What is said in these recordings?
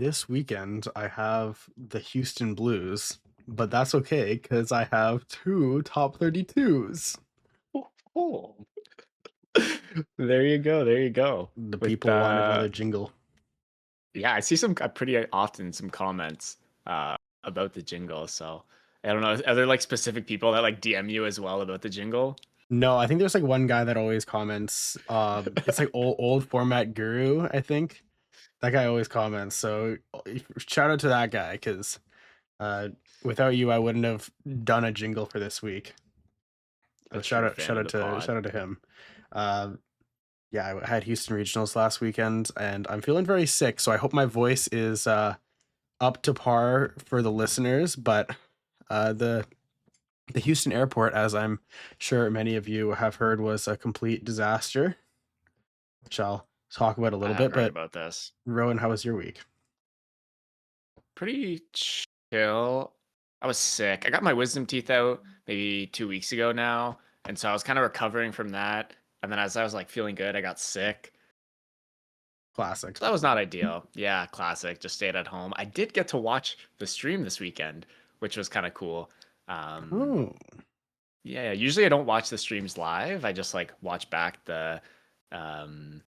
this weekend I have the Houston Blues, but that's okay because I have two top 32s. Oh, oh. There you go. There you go. The With people wanted another jingle. yeah, I see some pretty often some comments about the jingle. So I don't know. Are there like specific people that like DM you as well about the jingle? No, I think there's like one guy that always comments. It's like old format guru, I think. That guy always comments. So shout out to that guy because uh, without you, I wouldn't have done a jingle for this week. So A true fan of the shout pod. out to him. Uh, yeah, I had Houston Regionals last weekend, and I'm feeling very sick. So I hope my voice is up to par for the listeners. But the Houston airport, as I'm sure many of you have heard, was a complete disaster, which I'll talk about a I little have bit. heard But about this. Rowan, how was your week? Pretty chill. I was sick. I got my wisdom teeth out maybe 2 weeks ago now, and so I was kind of recovering from that. And then as I was like feeling good, I got sick. Classic. So that was not ideal. Yeah, classic. Just stayed at home. I did get to watch the stream this weekend, which was kind of cool. Um, Oh, yeah, usually I don't watch the streams live. I just like watch back um,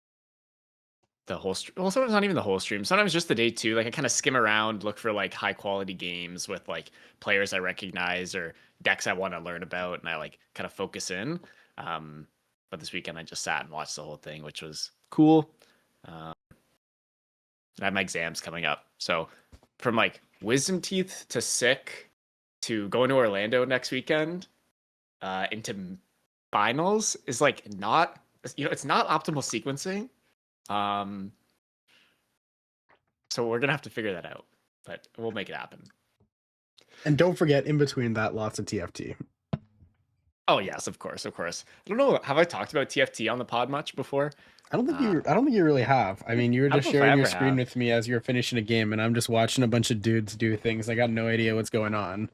the whole stream. Well, sometimes not even the whole stream. Sometimes just the day two. Like I kind of skim around, look for like high quality games with like players I recognize or decks I want to learn about, and I like kind of focus in. Um, but this weekend I just sat and watched the whole thing, which was cool. Um, I have my exams coming up. So from like wisdom teeth to sick to going to Orlando next weekend into finals is like not it's not optimal sequencing. Um so we're gonna have to figure that out. But we'll make it happen. and don't forget, in between that, lots of TFT. Oh yes, of course, of course. I don't know, have I talked about TFT on the pod much before? I don't think you really have. I mean, you were I don't just know if I sharing your ever screen have. with me as you were finishing a game, and I'm just watching a bunch of dudes do things. I got no idea what's going on.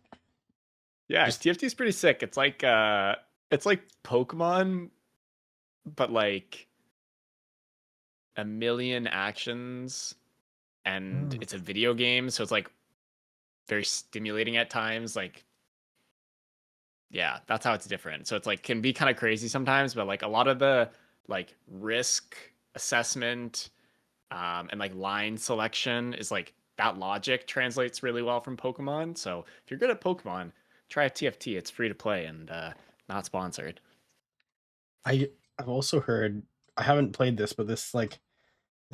Yeah, Just TFT is pretty sick. It's like Pokemon, but like a million actions and oh. it's a video game, so it's like very stimulating at times. Like, yeah, that's how it's different. So it's like can be kind of crazy sometimes, but like a lot of the like risk assessment and like line selection is like that logic translates really well from Pokemon. So if you're good at Pokemon, try a TFT. It's free to play and not sponsored. I've also heard, I haven't played this, but this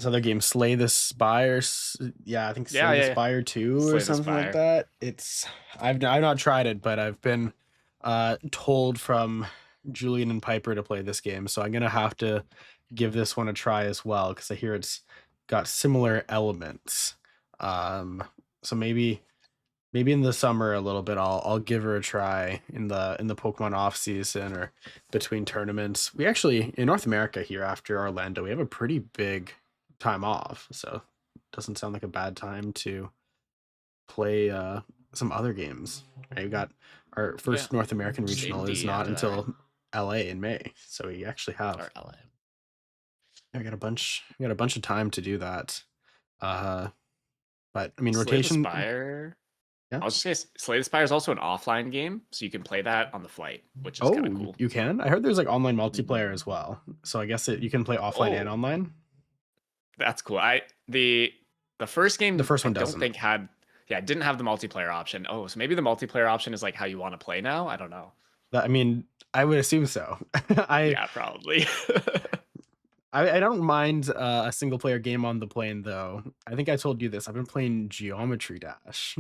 other game, Slay the Spire. Yeah, I think Yeah, Slay the yeah, yeah. Spire 2 or Slay the something like Spire. that. I've not tried it, but I've been told from Julian and Piper to play this game, so I'm gonna have to give this one a try as well because I hear it's got similar elements. Um, so maybe in the summer a little bit I'll give her a try in the Pokemon off season or between tournaments. We actually in North America here after Orlando, we have a pretty big time off. So it doesn't sound like a bad time to play some other games. Right? We got our Yeah. first North American Just regional is indie not after that, right? until LA in May. So we actually have Or LA. we got a bunch of time to do that. Uh but I mean Slay the rotation, Spire. yeah. I was just say Slay the Spire is also an offline game, so you can play that on the flight, which is kind of Oh, cool. you can? I heard there's like online multiplayer as well. So I guess you can play offline and Oh, online. that's cool. The first The game first I one don't doesn't. think had yeah, it didn't have the multiplayer option. Oh, so maybe the multiplayer option is like how you want to play now? I don't know. I mean, I would assume so. I Yeah, probably. I don't mind a single player game on the plane though. I think I told you this. I've been playing Geometry Dash,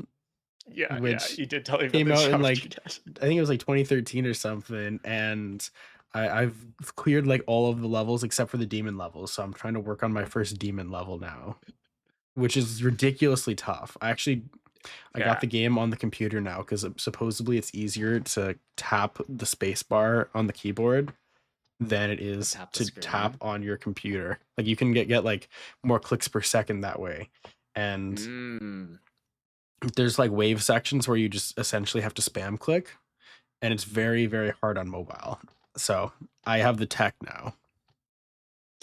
Yeah, yeah, which you did tell me about came the out in Geometry like Dash. I think it was like 2013 or something, and I've cleared like all of the levels except for the demon levels. So I'm trying to work on my first demon level now, which is ridiculously tough. I got Yeah, the game on the computer now because supposedly it's easier to tap the space bar on the keyboard than it and is tap the to tap screen. on your computer. Like you can get like more clicks per second that way. And Mm. there's like wave sections where you just essentially have to spam click, and it's very, very hard on mobile. So I have the tech now.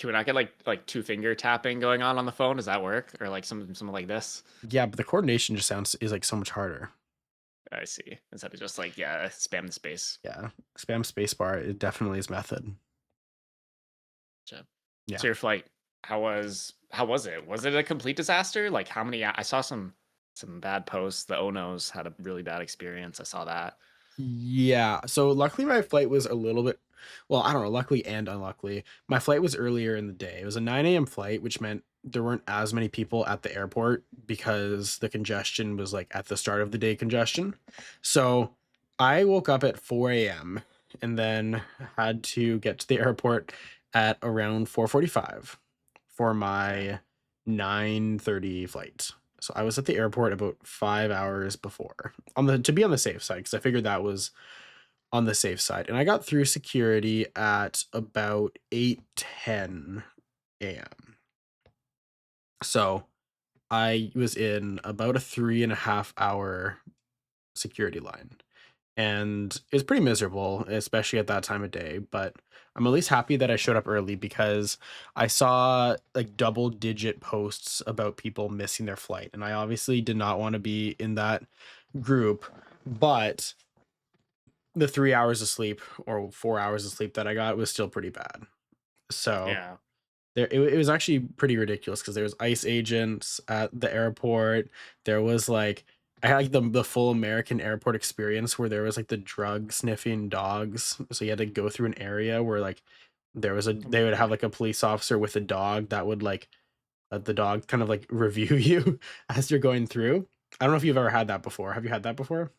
Can we not get like two finger tapping going on the phone? Does that work? Or like something like this? Yeah, but the coordination just is like so much harder. I see. Instead of just like, yeah, spam the space. Yeah, spam spacebar. It definitely is method. Gotcha. Yeah. So your flight, how was it? Was it a complete disaster? Like how many I saw some bad posts. The Onos had a really bad experience. I saw that. Yeah. So luckily my flight was a little bit, well, I don't know, luckily and unluckily. My flight was earlier in the day. It was a 9 a.m. flight, which meant there weren't as many people at the airport because the congestion was like at the start of the day congestion. So I woke up at 4 a.m. and then had to get to the airport at around 4:45 for Okay. my 9:30 flight. So I was at the airport about 5 hours before to be on the safe side because I figured that was on the safe side. And I got through security at about 8:10 a.m. So I was in about a 3.5 hour security line. And it was pretty miserable, especially at that time of day. But I'm at least happy that I showed up early because I saw like double digit posts about people missing their flight. And I obviously did not want to be in that group. But the 3 hours of sleep or 4 hours of sleep that I got was still pretty bad. So Yeah. it was actually pretty ridiculous because there was ICE agents at the airport. There was like I had like the full American airport experience where there was like the drug sniffing dogs. So you had to go through an area where like Oh they my would have word. like a police officer with a dog that would like let the dog kind of like review you as you're going through. I don't know if you've ever had that before. Have you had that before?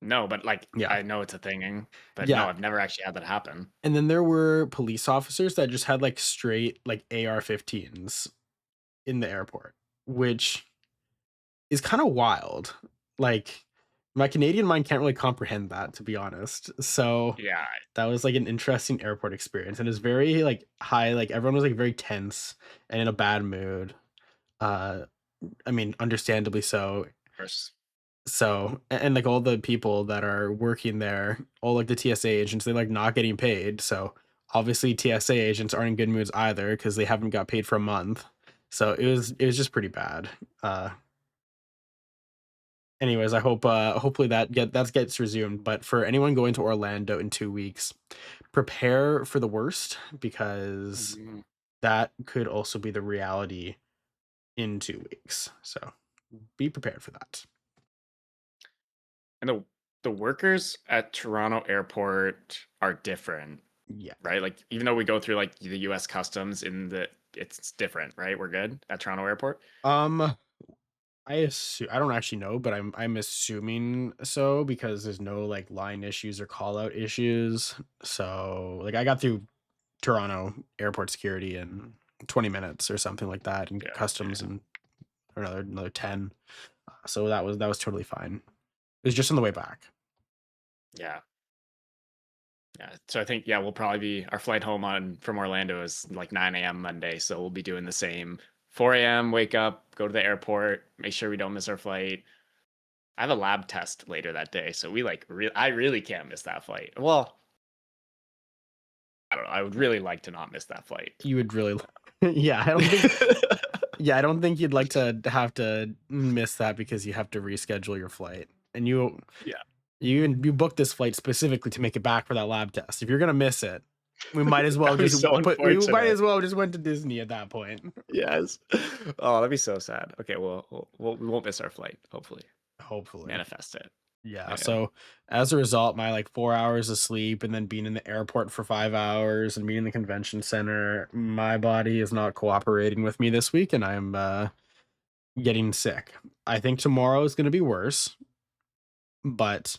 No, but like Yeah. I know it's a thing, but no, Yeah. I've never actually had that happen. And then there were police officers that just had like straight like AR-15s in the airport, which is kind of wild. Like my Canadian mind can't really comprehend that, to be honest. So Yeah, that was like an interesting airport experience, and it's very like high. Like everyone was like very tense and in a bad mood. Uh, I mean, understandably so. of course. So and like all the people that are working there, all like the TSA agents, they're like not getting paid. So obviously TSA agents aren't in good moods either because they haven't got paid for a month. So it was just pretty bad. Uh, Anyways, I hope hopefully that gets resumed. But for anyone going to Orlando in 2 weeks, prepare for the worst because Mhm. that could also be the reality in 2 weeks. So be prepared for that. And the workers at Toronto Airport are different, Yeah. right? Like even though we go through like the US customs in the it's different, right? We're good at Toronto Airport. Um I don't actually know, but I'm assuming so because there's no like line issues or call out issues. So like I got through Toronto airport security in 20 minutes or something like that and Yeah. customs Yeah. and another 10. So that was totally fine. It was just on the way back. Yeah. Yeah. So I think yeah, we'll probably be our flight home on from Orlando is like 9 a.m. Monday. So we'll be doing the same. 4 a.m. wake up, go to the airport, make sure we don't miss our flight. I have a lab test later that day, so we like I really can't miss that flight. Well, I don't know. I would really like to not miss that flight. You would really yeah, I don't think you'd like to have to miss that because you have to reschedule your flight. And Yeah, you booked this flight specifically to make it back for that lab test. If you're going to miss it, that'd be so we might unfortunate. as well just went to Disney at that point. Yes. Oh, that'd be so sad. Okay, well, we won't miss our flight. Hopefully, Hopefully. manifest it. Yeah, Okay. so as a result, my like 4 hours of sleep and then being in the airport for 5 hours and being in the convention center, my body is not cooperating with me this week, and I'm getting sick. I think tomorrow is going to be worse, but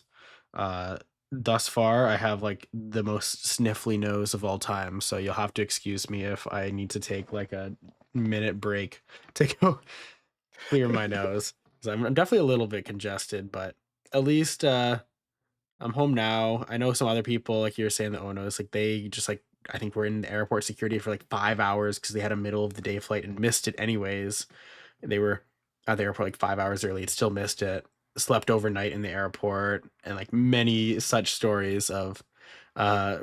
uh, thus far, I have like the most sniffly nose of all time. So you'll have to excuse me if I need to take like a minute break to go clear my nose. 'Cause I'm definitely a little bit congested, but at least I'm home now. I know some other people, like you were saying, the Onos, like they just like I think were in the airport security for like 5 hours because they had a middle of the day flight and missed it anyways. They were at the airport like 5 hours early and still missed it. Slept overnight in the airport, and like many such stories of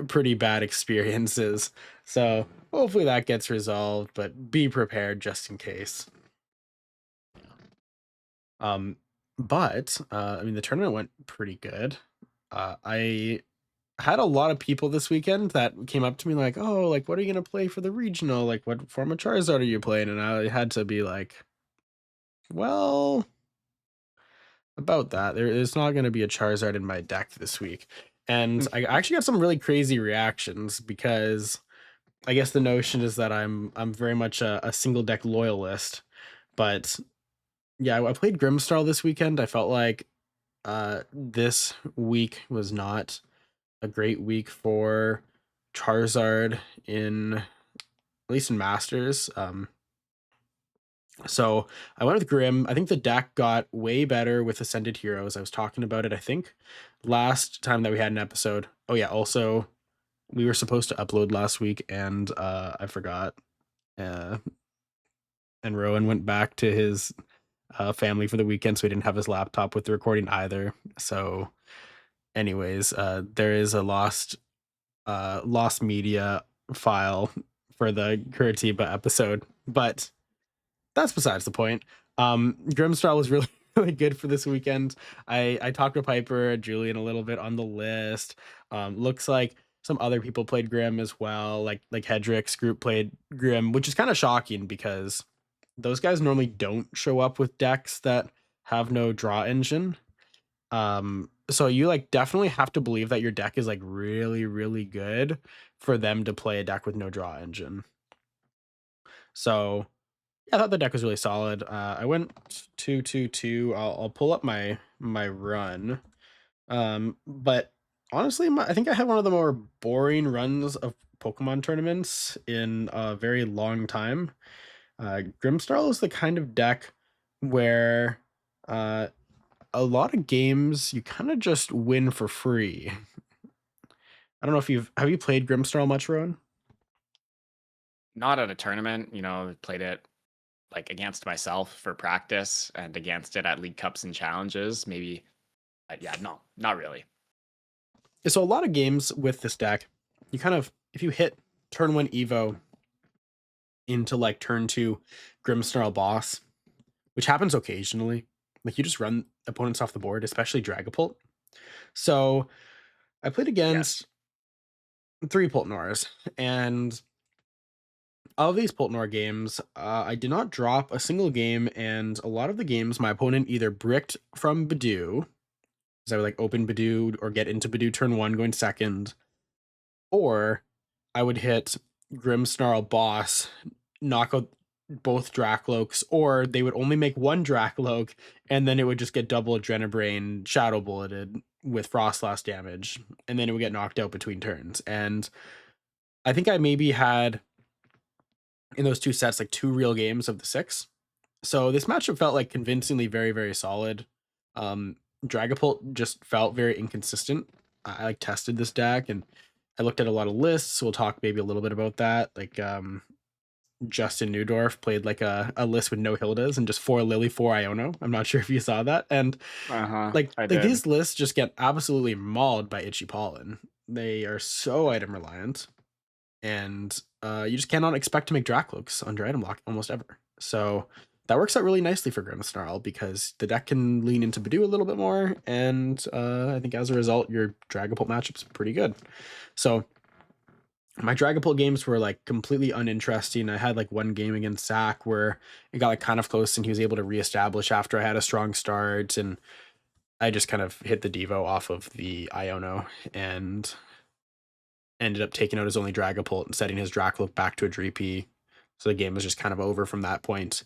pretty bad experiences. So hopefully that gets resolved, but be prepared just in case. Um, but I mean, the tournament went pretty good. I had a lot of people this weekend that came up to me like, "Oh, like, what are you gonna play for the regional? Like, what form of Charizard are you playing?" And I had to be like, "Well, about that, there is not gonna be a Charizard in my deck this week." And I actually got some really crazy reactions because I guess the notion is that I'm very much a single deck loyalist. But yeah, I played Grimmsnarl this weekend. I felt like this week was not a great week for Charizard in at least in Masters. So I went with Grim. I think the deck got way better with Ascended Heroes. I was talking about it, I think, last time that we had an episode. Oh yeah, also we were supposed to upload last week and I forgot. Uh and Rowan went back to his family for the weekend, so he didn't have his laptop with the recording either. So anyways, there is a lost media file for the Curitiba episode, but that's besides the point. Grimmsnarl was really really good for this weekend. I talked to Piper, Julian a little bit on the list. Looks like some other people played Grim as well, like Hedrick's group played Grim, which is kind of shocking because those guys normally don't show up with decks that have no draw engine. So you like definitely have to believe that your deck is like really, really good for them to play a deck with no draw engine. So yeah, I thought the deck was really solid. I went 2-2-2. I'll pull up my run. But honestly, I think I had one of the more boring runs of Pokemon tournaments in a very long time. Grimmsnarl is the kind of deck where uh, a lot of games you kind of just win for free. I don't know if have you played Grimmsnarl much, Rowan? Not at a tournament, played it like against myself for practice and against it at league cups and challenges. Maybe, yeah, no, not really. So a lot of games with this deck, you kind of if you hit turn 1 Evo into like turn 2 Grimmsnarl boss, which happens occasionally, like you just run opponents off the board, especially Dragapult. So I played Yes. against 3 Pultnors, and of these Pultnor games, I did not drop a single game, and a lot of the games my opponent either bricked from Badoo, because I would like open Badoo or get into Badoo turn 1 going second, or I would hit Grimmsnarl boss, knock out both Drakloaks, or they would only make one Drakloak, and then it would just get double Adrenabrain Shadow Bulleted with Frostlass damage, and then it would get knocked out between turns. And I think I maybe had in those two sets like 2 real games of the 6. So this matchup felt like convincingly very, very solid. Dragapult just felt very inconsistent. I like tested this deck and I looked at a lot of lists. So we'll talk maybe a little bit about that. Like Justin Newdorf played like a list with no Hildas and just 4 Lily, 4 Iono. I'm not sure if you saw that. And Uh-huh. like I did. these lists just get absolutely mauled by Itchy Pollen. They are so item reliant, and you just cannot expect to make Drakloaks under item lock almost ever. So that works out really nicely for Grimmsnarl because the deck can lean into Badoo a little bit more, and I think as a result, your Dragapult matchup's pretty good. So my Dragapult games were like completely uninteresting. I had like one game against Zach where it got like kind of close, and he was able to reestablish after I had a strong start, and I just kind of hit the Devo off of the Iono and ended up taking out his only Dragapult and setting his Dracloak back to a Dreepy. So the game was just kind of over from that point.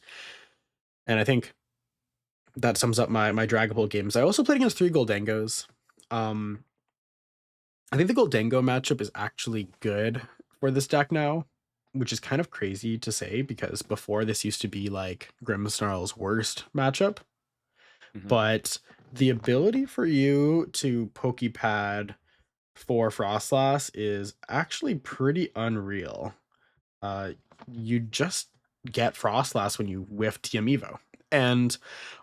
And I think that sums up my Dragapult games. I also played against 3 Goldengos. Um, I think the Goldengo matchup is actually good for this deck now, which is kind of crazy to say because before this used to be like Grimmsnarl's worst matchup. Mhm. But the ability for you to Pokepad for Frostlass is actually pretty unreal. Uh, you just get Frostlass when you whiff TM Evo. And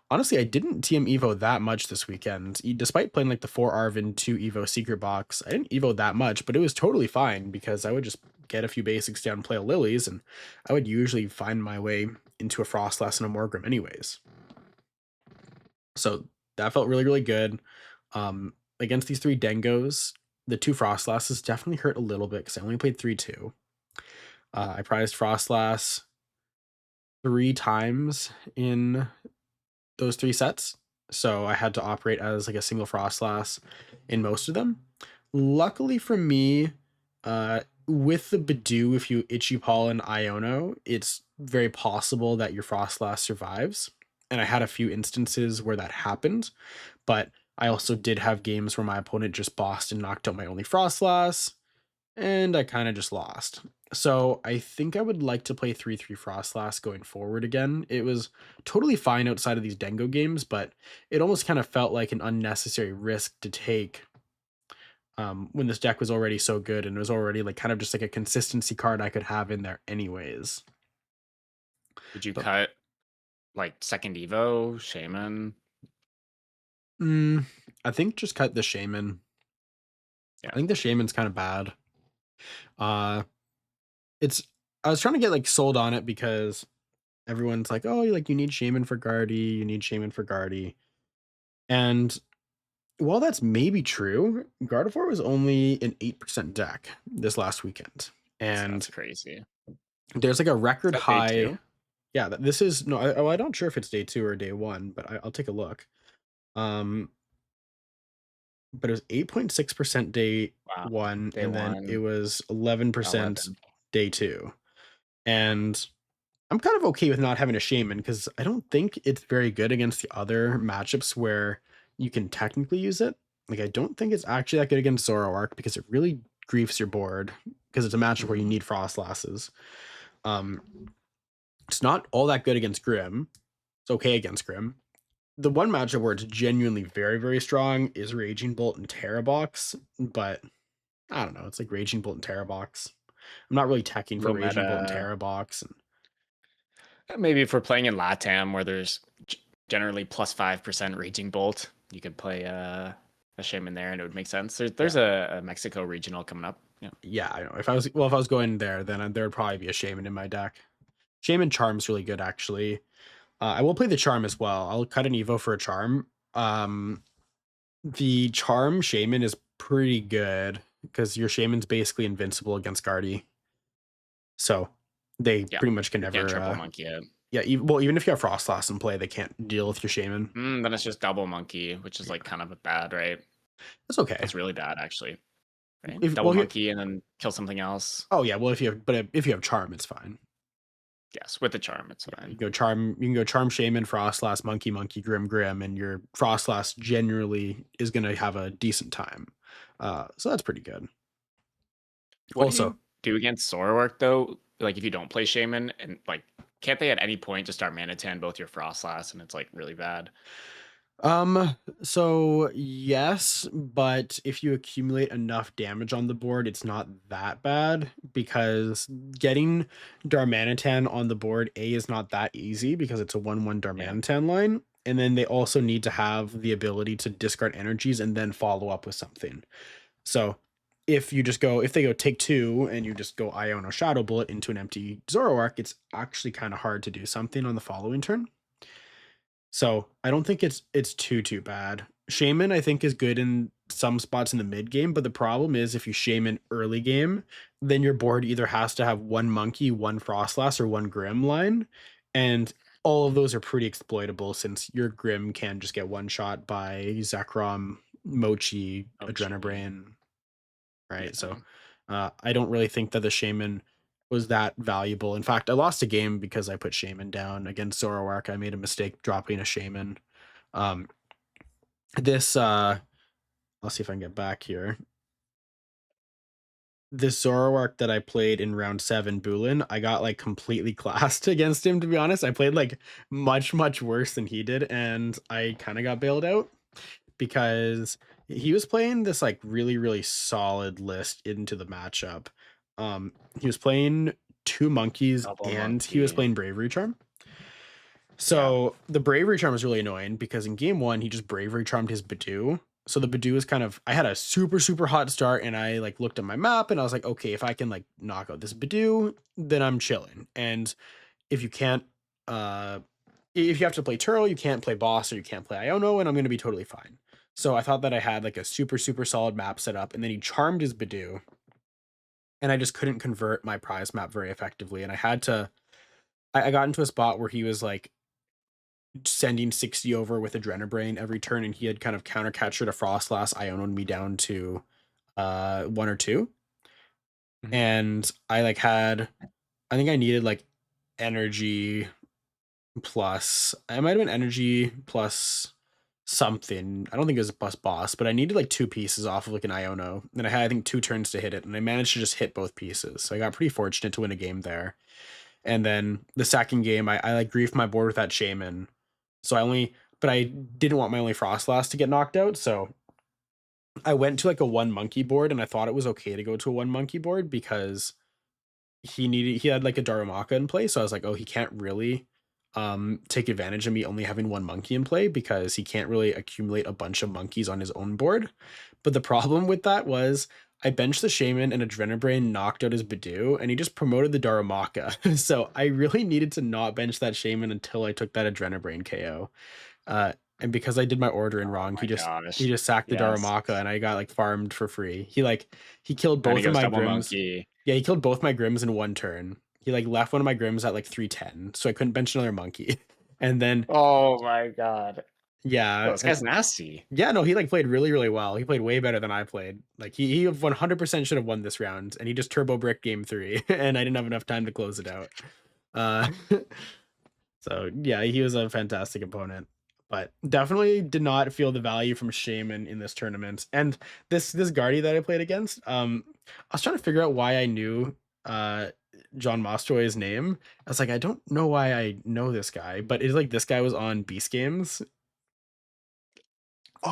honestly, I didn't TM Evo that much this weekend. Despite playing like the 4 Arvin 2 Evo Secret Box, I didn't Evo that much, but it was totally fine because I would just get a few basics down and play a Lilies, and I would usually find my way into a Frostlass and a Morgrim anyways. So that felt really, really good. Against these 3 Dengos, the 2 Frostlasses definitely hurt a little bit because I only played 3-2. I prized Frostlass 3 times in those 3 sets. So I had to operate as like a single Frostlass in most of them. Luckily for me, with the Badoo, if you Itchy Pollen Iono, it's very possible that your Frostlass survives. And I had a few instances where that happened, but I also did have games where my opponent just bossed and knocked out my only Frostlass, and I kind of just lost. So I think I would like to play 3-3 Frostlass going forward again. It was totally fine outside of these Dengo games, but it almost kind of felt like an unnecessary risk to take when this deck was already so good and it was already like kind of just like a consistency card I could have in there anyways. Would you But cut like second Evo, Shaman? I think just cut the Shaman. Yeah. I think the Shaman's kind of bad. Uh, it's I was trying to get like sold on it because everyone's like, oh, like you need Shaman for Guardy, you need Shaman for Guardy. And while that's maybe true, Guardevoir was only an 8% deck this last weekend. That's And crazy. there's like a Is record that day high. 2? Yeah, this is no, I'm not sure if it's day 2 or day 1, but I'll take a look. Um, but it was 8.6% day Wow. 1, Day and then it 1, was 11% 11. day 2. And I'm kind of okay with not having a Shaman because I don't think it's very good against the other matchups where you can technically use it. Like, I don't think it's actually that good against Zoroark because it really griefs your board because it's a matchup where you Mhm. need Frostlasses. Um, it's not all that good against Grim. It's okay against Grim. The one matchup where it's genuinely very, very strong is Raging Bolt and Terrabox, but I don't know. It's like Raging Bolt and Terrabox. I'm not really teching for Low Raging Bolt and meta. Terrabox. And Maybe if we're playing in LATAM where there's generally plus 5% Raging Bolt, you could play a Shaman there and it would make sense. There's a Mexico regional coming up. Yeah. yeah, I know. If I was going there, then there would probably be a Shaman in my deck. Shaman Charm's really good, actually. I will play the Charm as well. I'll cut an Evo for a Charm. The Charm Shaman is pretty good because your Shaman's basically invincible against Guardy. So they Yeah. pretty much can You can't never. triple monkey it. Yeah, even if you have Frostlass in play, they can't deal with your Shaman. Then it's just double monkey, which is Yeah, like kind of bad, right? that's okay. That's really bad, actually. Right? If Double well, here, monkey and then kill something else. oh yeah, well if you have Charm, it's fine. Yes, with the charm, it's Yeah, fine. you can go Charm Shaman, Frostlass, Monkey, Grim, and your Frostlass generally is gonna have a decent time. So that's pretty good. What do Also, you do against Zoroark though? Like if you don't play Shaman and like can't they at any point just start mana tan both your Frostlass and it's like really bad? so yes, but if you accumulate enough damage on the board, it's not that bad because getting Darmanitan on the board is not that easy because it's a 1/1 Yeah. Darmanitan line. And then they also need to have the ability to discard energies and then follow up with something. So if they go take 2 and you just go Iona Shadow Bullet into an empty Zoroark, it's actually kind of hard to do something on the following turn. So I don't think it's too bad. Shaman I think is good in some spots in the mid game, but the problem is if you Shaman early game, then your board either has to have one Monkey, one Frostlass, or one Grim line, and all of those are pretty exploitable since your Grim can just get one shot by Zekrom, Mochi, Oh gee. Adrenabrain, right? Yeah. So I don't really think that the Shaman was that valuable. In fact, I lost a game because I put Shaman down against Zoroark. I made a mistake dropping a Shaman. Um, this I'll see if I can get back here. This Zoroark that I played in round 7, Bulin, I got like completely classed against him, to be honest. I played like much worse than he did, and I kind of got bailed out because he was playing this like really solid list into the matchup. He was playing 2 monkeys Double and he was monkey. playing Bravery Charm. Yeah. So the bravery charm was really annoying because in game one, he just bravery charmed his Badoo. So the Badoo is kind of, I had a super, super hot start and I like looked at my map and I was like, okay, if I can like knock out this Badoo, then I'm chilling. And if you can't, uh, if you have to play Turtle, you can't play boss or you can't play Iono, and I'm going to be totally fine. So I thought that I had like a super, super solid map set up, and then he charmed his Badoo, and I just couldn't convert my prize map very effectively. And I had to, I got into a spot where he was like sending 60 over with Adrenabrain every turn, and he had kind of counter captured a Frostlass, Ionoed me down to 1 or 2. Mhm. And I like had, I think I needed like energy plus, I might have been energy plus something. I don't think it was a plus boss, but I needed like 2 pieces off of like an Iono. And I had, I think, 2 turns to hit it, and I managed to just hit both pieces. So I got pretty fortunate to win a game there. And then the second game, I like griefed my board with that Shaman. So I only, but I didn't want my only Frostlass to get knocked out. So I went to like a 1 monkey board, and I thought it was okay to go to a 1 monkey board because he had like a Darumaka in play. So I was like, oh, he can't really take advantage of me only having 1 monkey in play because he can't really accumulate a bunch of monkeys on his own board. But the problem with that was I benched the Shaman and Adrenabrain knocked out his Badoo, and he just promoted the Darumaka. So I really needed to not bench that Shaman until I took that Adrenabrain KO. And because I did my ordering Oh wrong, my he gosh. just sacked the Yes. Darumaka, and I got like farmed for free. He killed And he both of goes my double Grims. monkey. Yeah, he killed both my Grims in 1 turn. He like left one of my Grims at like 310, so I couldn't bench another monkey. And then Oh my god. Oh, yeah, this and guy's nasty. yeah, no, he like played really, really well. He played way better than I played. Like he 100% should have won this round, and he just turbo brick game 3, and I didn't have enough time to close it out. Uh, so yeah, he was a fantastic opponent, but definitely did not feel the value from Shaman in this tournament. And this Guardy that I played against, I was trying to figure out why I knew uh John Mostroy's name. I was like, I don't know why I know this guy, but it's like this guy was on Beast Games.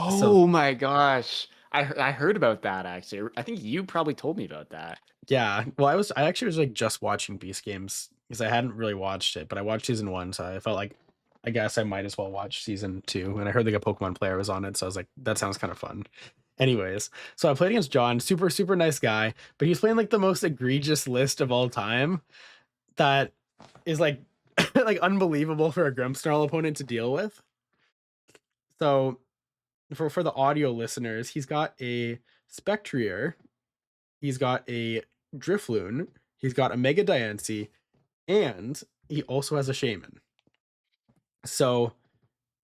So Oh my gosh. I heard about that actually. I think you probably told me about that. yeah, well, I actually was like just watching Beast Games because I hadn't really watched it, but I watched season 1, so I felt like I guess I might as well watch season 2. And I heard like a Pokemon player was on it, so I was like, that sounds kind of fun. Anyways, so I played against John, super super nice guy, but he's playing like the most egregious list of all time that is like like unbelievable for a Grimmsnarl opponent to deal with. So for the audio listeners, he's got a Spectrier, he's got a Drifloon, he's got a Mega Diancie, and he also has a Shaman. So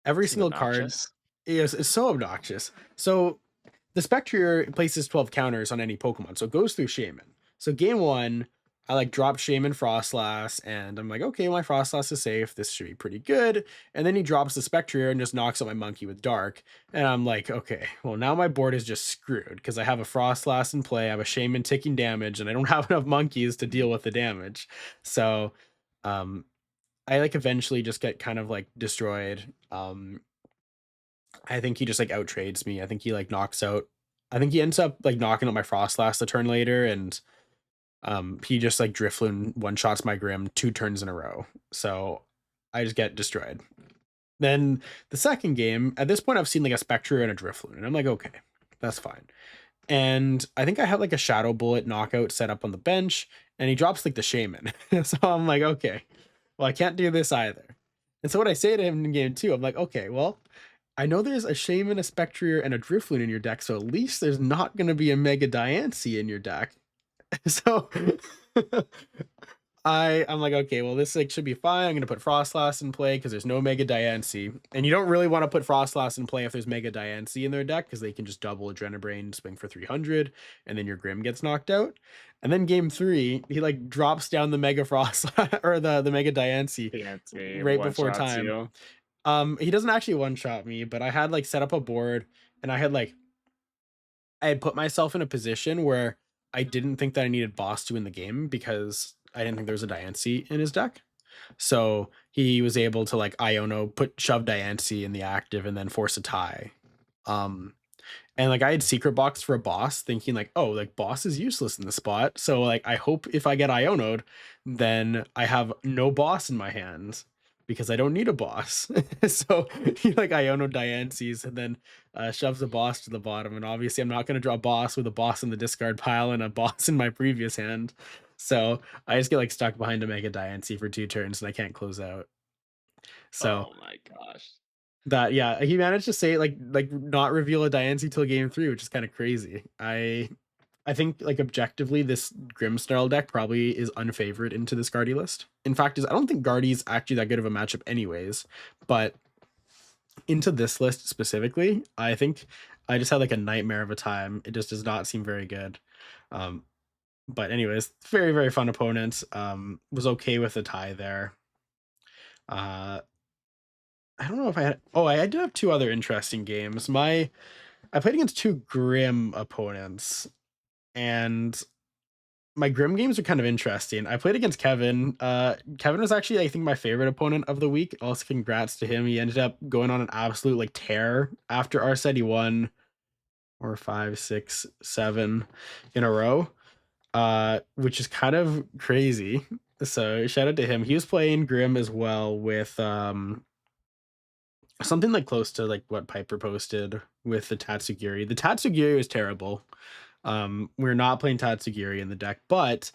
every Seems single card obnoxious. is so obnoxious. So the Spectrier places 12 counters on any Pokemon, so it goes through Shaman. So game 1, I like drop Shaman Frostlass, and I'm like, okay, my Frostlass is safe. This should be pretty good. And then he drops the Spectrier and just knocks out my monkey with Dark. And I'm like, okay, well, now my board is just screwed because I have a Frostlass in play, I have a Shaman taking damage, and I don't have enough monkeys to deal with the damage. So um I like eventually just get kind of like destroyed. I think he just like out trades me. I think he like knocks out. I think he ends up like knocking out my Frostlass the turn later, and he just like Drifloon one shots my Grim 2 turns in a row. So I just get destroyed. Then the second game, at this point, I've seen like a Spectre and a Drifloon, and I'm like, okay, that's fine. And I think I have like a Shadow Bullet knockout set up on the bench, and he drops like the Shaman. So I'm like, okay, well, I can't do this either. And so what I say to him in game 2, I'm like, okay, well, I know there's a Shaman, a Spectrier, and a Drifloon in your deck, so at least there's not going to be a Mega Diancie in your deck. So I'm like, okay, well, this like should be fine. I'm gonna put Frostlass in play because there's no Mega Diancie, and you don't really want to put Frostlass in play if there's Mega Diancie in their deck because they can just double Adrenabrain, swing for 300, and then your Grim gets knocked out. And then game 3, he like drops down the Mega Frost or the Mega Diancie Can't see right one before shots time. you. He doesn't actually one shot me, but I had like set up a board, and I had put myself in a position where I didn't think that I needed boss to win the game because I didn't think there was a Diancie in his deck. So he was able to like Iono shove Diancie in the active and then force a tie. Um and like I had secret box for a boss thinking like, oh, like boss is useless in the spot. So like I hope if I get Iono'd, then I have no boss in my hands. because I don't need a boss. So he like Iono Diancies and then shoves a boss to the bottom. And obviously, I'm not going to draw a boss with a boss in the discard pile and a boss in my previous hand. So I just get like stuck behind a Mega Diancie for 2 turns and I can't close out. So Oh my gosh. that yeah, he managed to say like not reveal a Diancie till game 3, which is kind of crazy. I think like objectively, this Grimmsnarl deck probably is unfavored into this Guardy list. In fact, I don't think Guardy's actually that good of a matchup anyways, but into this list specifically, I think I just had like a nightmare of a time. It just does not seem very good. But anyways, very, very fun opponent. Was okay with the tie there. I don't know if I had. Oh, I did have 2 other interesting games. I played against 2 Grim opponents, and my Grim games are kind of interesting. I played against Kevin. Kevin was actually, I think, my favorite opponent of the week. Also, congrats to him. He ended up going on an absolute like tear after our set. He won 4, 5, 6, 7 in a row, which is kind of crazy. So shout out to him. He was playing Grim as well with something like close to like what Piper posted with the Tatsugiri. The Tatsugiri was terrible. We're not playing Tatsugiri in the deck, but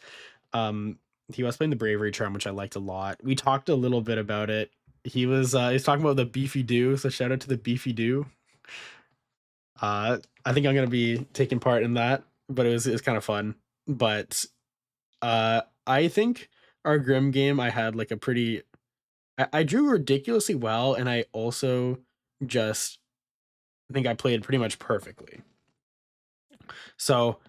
he was playing the Bravery Charm, which I liked a lot. We talked a little bit about it. He's talking about the Beefy Doo, so shout out to the Beefy Doo. I think I'm gonna be taking part in that, but it was kind of fun. But I think our Grim game, I had like a pretty I drew ridiculously well, and I also just think I played pretty much perfectly. So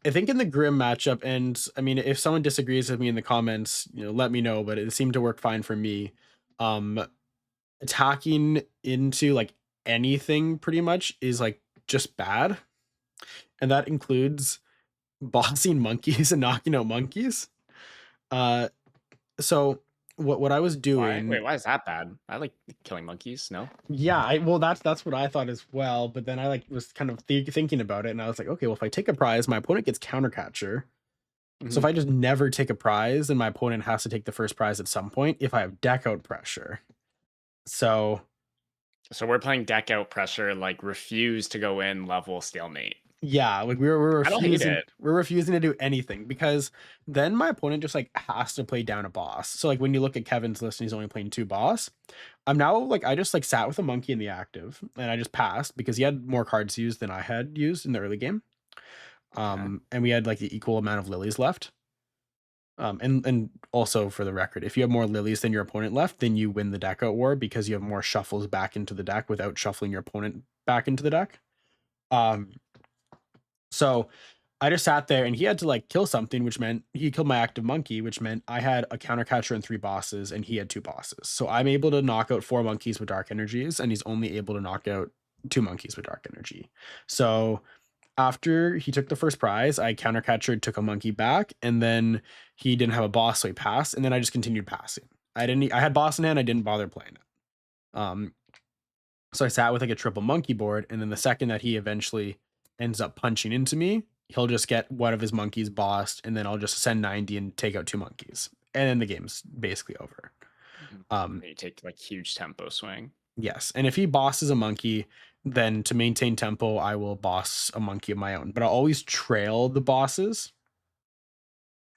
I think in the Grim matchup, and I mean, if someone disagrees with me in the comments, let me know, but it seemed to work fine for me. Attacking into like anything pretty much is like just bad. And that includes bossing monkeys and knocking out monkeys. So what I was Why? doing. Wait, why is that bad? I like killing monkeys. No. Yeah, well, that's what I thought as well. But then I like was kind of thinking about it, and I was like, okay, well, if I take a prize, my opponent gets counter catcher. So if I just never take a prize, then my opponent has to take the first prize at some point if I have deck out pressure. So we're playing deck out pressure, like refuse to go in level stalemate. yeah, like we're I don't hate refusing it. we're refusing to do anything because then my opponent just like has to play down a boss. So like when you look at Kevin's list and he's only playing 2 boss, I'm now like I just like sat with a monkey in the active and I just passed because he had more cards used than I had used in the early game. And we had like the equal amount of lilies left. And also for the record, if you have more lilies than your opponent left, then you win the deck out war because you have more shuffles back into the deck without shuffling your opponent back into the deck. So I just sat there and he had to like kill something, which meant he killed my active monkey, which meant I had a counter catcher and 3 bosses and he had 2 bosses. So I'm able to knock out 4 monkeys with dark energies and he's only able to knock out 2 monkeys with dark energy. So after he took the first prize, I counter catchered, took a monkey back, and then he didn't have a boss, so he passed, and then I just continued passing. I had boss in hand, I didn't bother playing it. So I sat with like a triple monkey board, and then the second that he eventually ends up punching into me, he'll just get one of his monkeys bossed, and then I'll just send 90 and take out 2 monkeys. And then the game's basically over. You take like huge tempo swing. Yes. And if he bosses a monkey, then to maintain tempo, I will boss a monkey of my own. But I'll always trail the bosses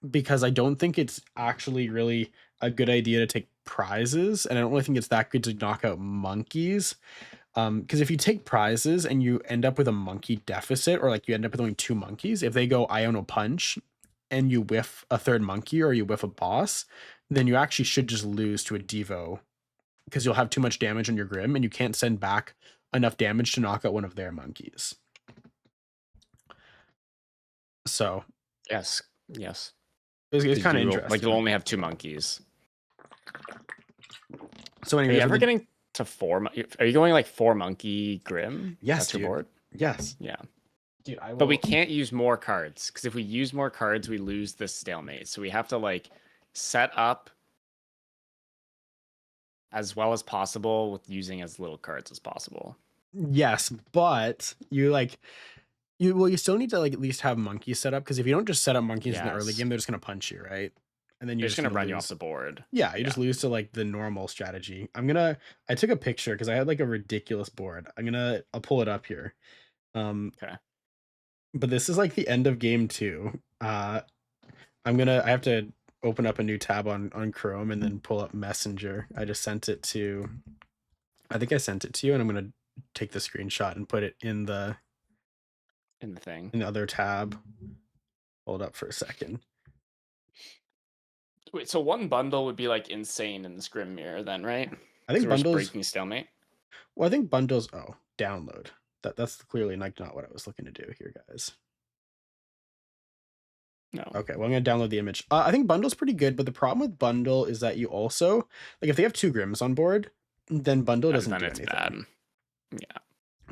because I don't think it's actually really a good idea to take prizes. And I don't really think it's that good to knock out monkeys. Because if you take prizes and you end up with a monkey deficit, or like you end up with only 2 monkeys, if they go Iono Punch and you whiff a 3rd monkey or you whiff a boss, then you actually should just lose to a Devo because you'll have too much damage on your Grim and you can't send back enough damage to knock out one of their monkeys. So yes, it's kind of interesting. Like you'll only have 2 monkeys. So anyway, are you ever getting to 4? Are you going like 4 monkey Grim? Yes, that's your board. Yes. Yeah. Dude, but we can't use more cards because if we use more cards, we lose the stalemate. So we have to like set up as well as possible with using as little cards as possible. Yes, but you still need to like at least have monkeys set up because if you don't just set up monkeys in the early game, they're just gonna punch you, right? and then They're you're just just gonna gonna run you off lose. the board. Yeah, you just lose to like the normal strategy. I took a picture because I had like a ridiculous board. I'll pull it up here. Okay. But this is like the end of game 2. I have to open up a new tab on Chrome and then pull up Messenger. I just sent it to, I think I sent it to you, and I'm gonna take the screenshot and put it in the thing. in the other tab. Hold up for a second. Wait, so one bundle would be like insane in this Grim Mirror then, right? I think We're just bundles. breaking stalemate. Well, I think bundles. Oh, download. That's clearly like not what I was looking to do here, guys. No. Okay, well, I'm gonna download the image. I think bundle's pretty good, but the problem with bundle is that you also like if they have 2 Grims on board, then bundle doesn't then do it's anything. bad. Yeah.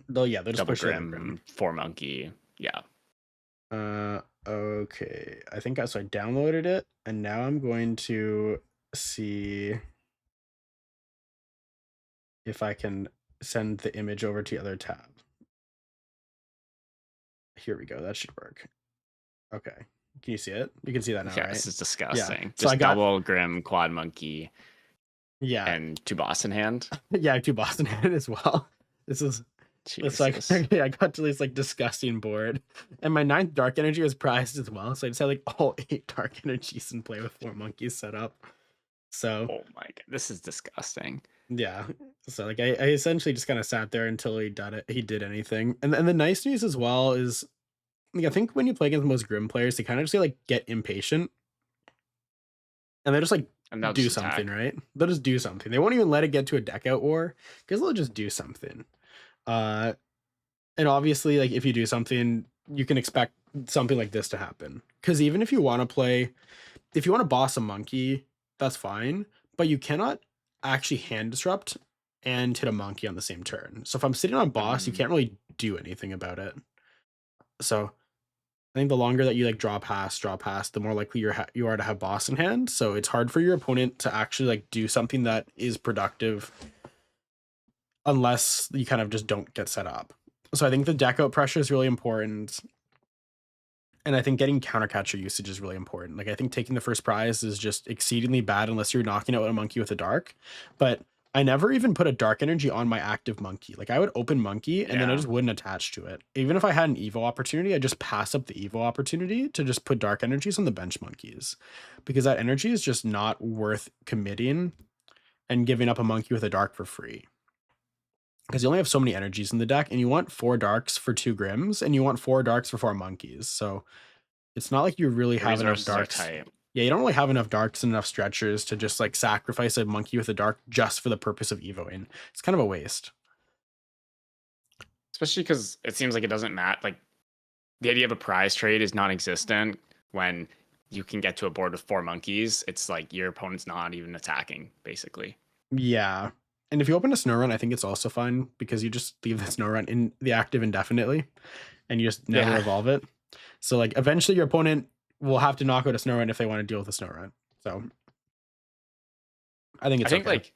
They'll just Double push Grim, Grim. 4 monkey. Yeah. Okay. I downloaded it, and now I'm going to see if I can send the image over to the other tab. Here we go. That should work. Okay. Can you see it? You can see that now, Yeah, right? this is disgusting. Yeah. Just So I got double Grim, quad monkey. Yeah. And 2 boss in hand. Yeah, 2 boss in hand as well. It's like I got to this like disgusting board, and my 9th dark energy was prized as well. So I just had like all 8 dark energies in play with 4 monkeys set up. So oh my god, this is disgusting. Yeah, so like I essentially just kind of sat there until he did anything. And the nice news as well is, like, I think when you play against most Grim players, they kind of just like get impatient, and they just like do something, right? They'll just do something. They won't even let it get to a deck out war because they'll just do something. And obviously, like if you do something, you can expect something like this to happen. Because even if you want to boss a monkey, that's fine, but you cannot actually hand disrupt and hit a monkey on the same turn. So if I'm sitting on boss, you can't really do anything about it. So I think the longer that you like draw past, the more likely you are to have boss in hand. So it's hard for your opponent to actually like do something that is productive unless you kind of just don't get set up. So I think the deck out pressure is really important. And I think getting countercatcher usage is really important. Like I think taking the first prize is just exceedingly bad unless you're knocking out a monkey with a dark. But I never even put a dark energy on my active monkey. Like I would open monkey and then I just wouldn't attach to it. Even if I had an evo opportunity, I'd just pass up the evo opportunity to just put dark energies on the bench monkeys, because that energy is just not worth committing and giving up a monkey with a dark for free. Because you only have so many energies in the deck, and you want 4 darks for 2 Grims, and you want 4 darks for 4 monkeys. So it's not like you really have enough darks. Yeah, you don't really have enough darks and enough stretchers to just like sacrifice a monkey with a dark just for the purpose of evoing. It's kind of a waste. Especially because it seems like it doesn't matter. Like the idea of a prize trade is non-existent when you can get to a board with 4 monkeys. It's like your opponent's not even attacking, basically. Yeah. And if you open a snow run, I think it's also fine because you just leave the snow run in the active indefinitely and you just never evolve it. So like eventually your opponent will have to knock out a snow run if they want to deal with a snow run. So I think okay. Like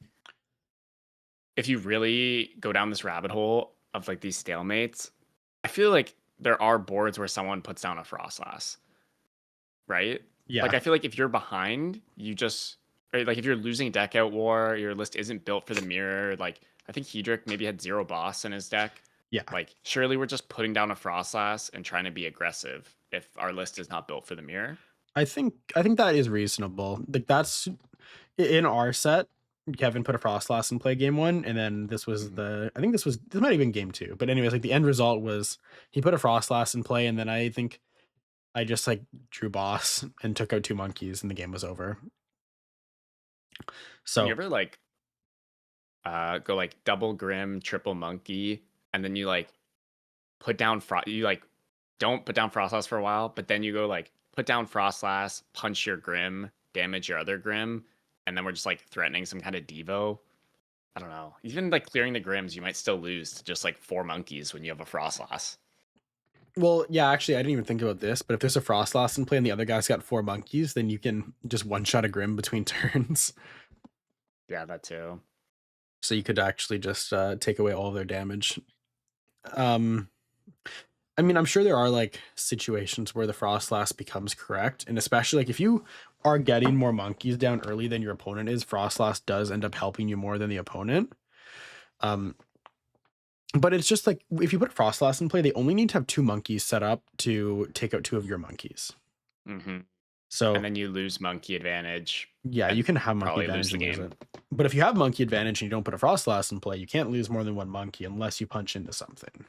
if you really go down this rabbit hole of like these stalemates, I feel like there are boards where someone puts down a Frostlass, right? Yeah. Like I feel like if you're behind, you just, right, like if you're losing deck out war, your list isn't built for the mirror. Like I think Hedrick maybe had 0 boss in his deck. Yeah. Like surely we're just putting down a Frostlass and trying to be aggressive if our list is not built for the mirror. I think that is reasonable. Like that's in our set. Kevin put a Frostlass in play game 1, and then this was this might have been game 2. But anyways, like the end result was he put a Frostlass in play, and then I think I just like drew boss and took out 2 monkeys, and the game was over. So you ever like go like double Grim, triple monkey, and then you like put down don't put down Frostlass for a while, but then you go like put down Frostlass, punch your Grim, damage your other Grim, and then we're just like threatening some kind of Devo. I don't know. Even like clearing the Grims, you might still lose to just like 4 monkeys when you have a Frostlass. Well, yeah, actually, I didn't even think about this, but if there's a Frostlass in play and the other guy's got 4 monkeys, then you can just one-shot a Grim between turns. Yeah, that too. So you could actually just take away all of their damage. I mean, I'm sure there are like situations where the Frostlass becomes correct, and especially like if you are getting more monkeys down early than your opponent is, Frostlass does end up helping you more than the opponent. But it's just like if you put Frostlass in play, they only need to have 2 monkeys set up to take out 2 of your monkeys. And So then you lose monkey advantage. yeah, you can have monkey probably lose advantage the and lose game. it. But if you have monkey advantage and you don't put a Frostlass in play, you can't lose more than 1 monkey unless you punch into something.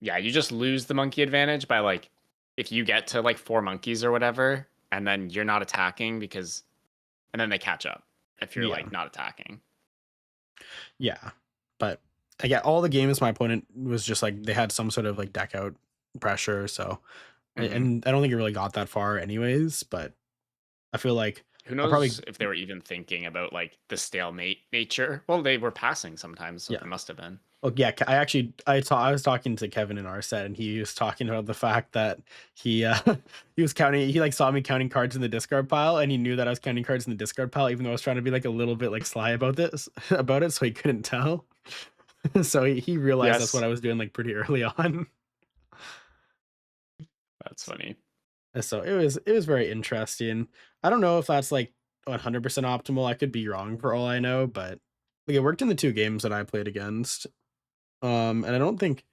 Yeah, you just lose the monkey advantage by like if you get to like 4 monkeys or whatever, and then you're not attacking and then they catch up if you're Yeah. like not attacking. Yeah, but I get all the games my opponent was just like they had some sort of like deck out pressure, so and I don't think it really got that far anyways, but I feel like Who I'll probably knows if they were even thinking about like the stalemate nature? Well, they were passing sometimes, so Yeah. they must have been. Well, yeah, I was talking to Kevin in our set, and he was talking about the fact that he he was counting. He like saw me counting cards in the discard pile, and he knew that I was counting cards in the discard pile, even though I was trying to be like a little bit like sly about this about it, so he couldn't tell. So he realized that's what I was doing like pretty early on. That's funny. So it was very interesting. I don't know if that's like 100% optimal. I could be wrong for all I know, but like it worked in the 2 games that I played against. And I don't think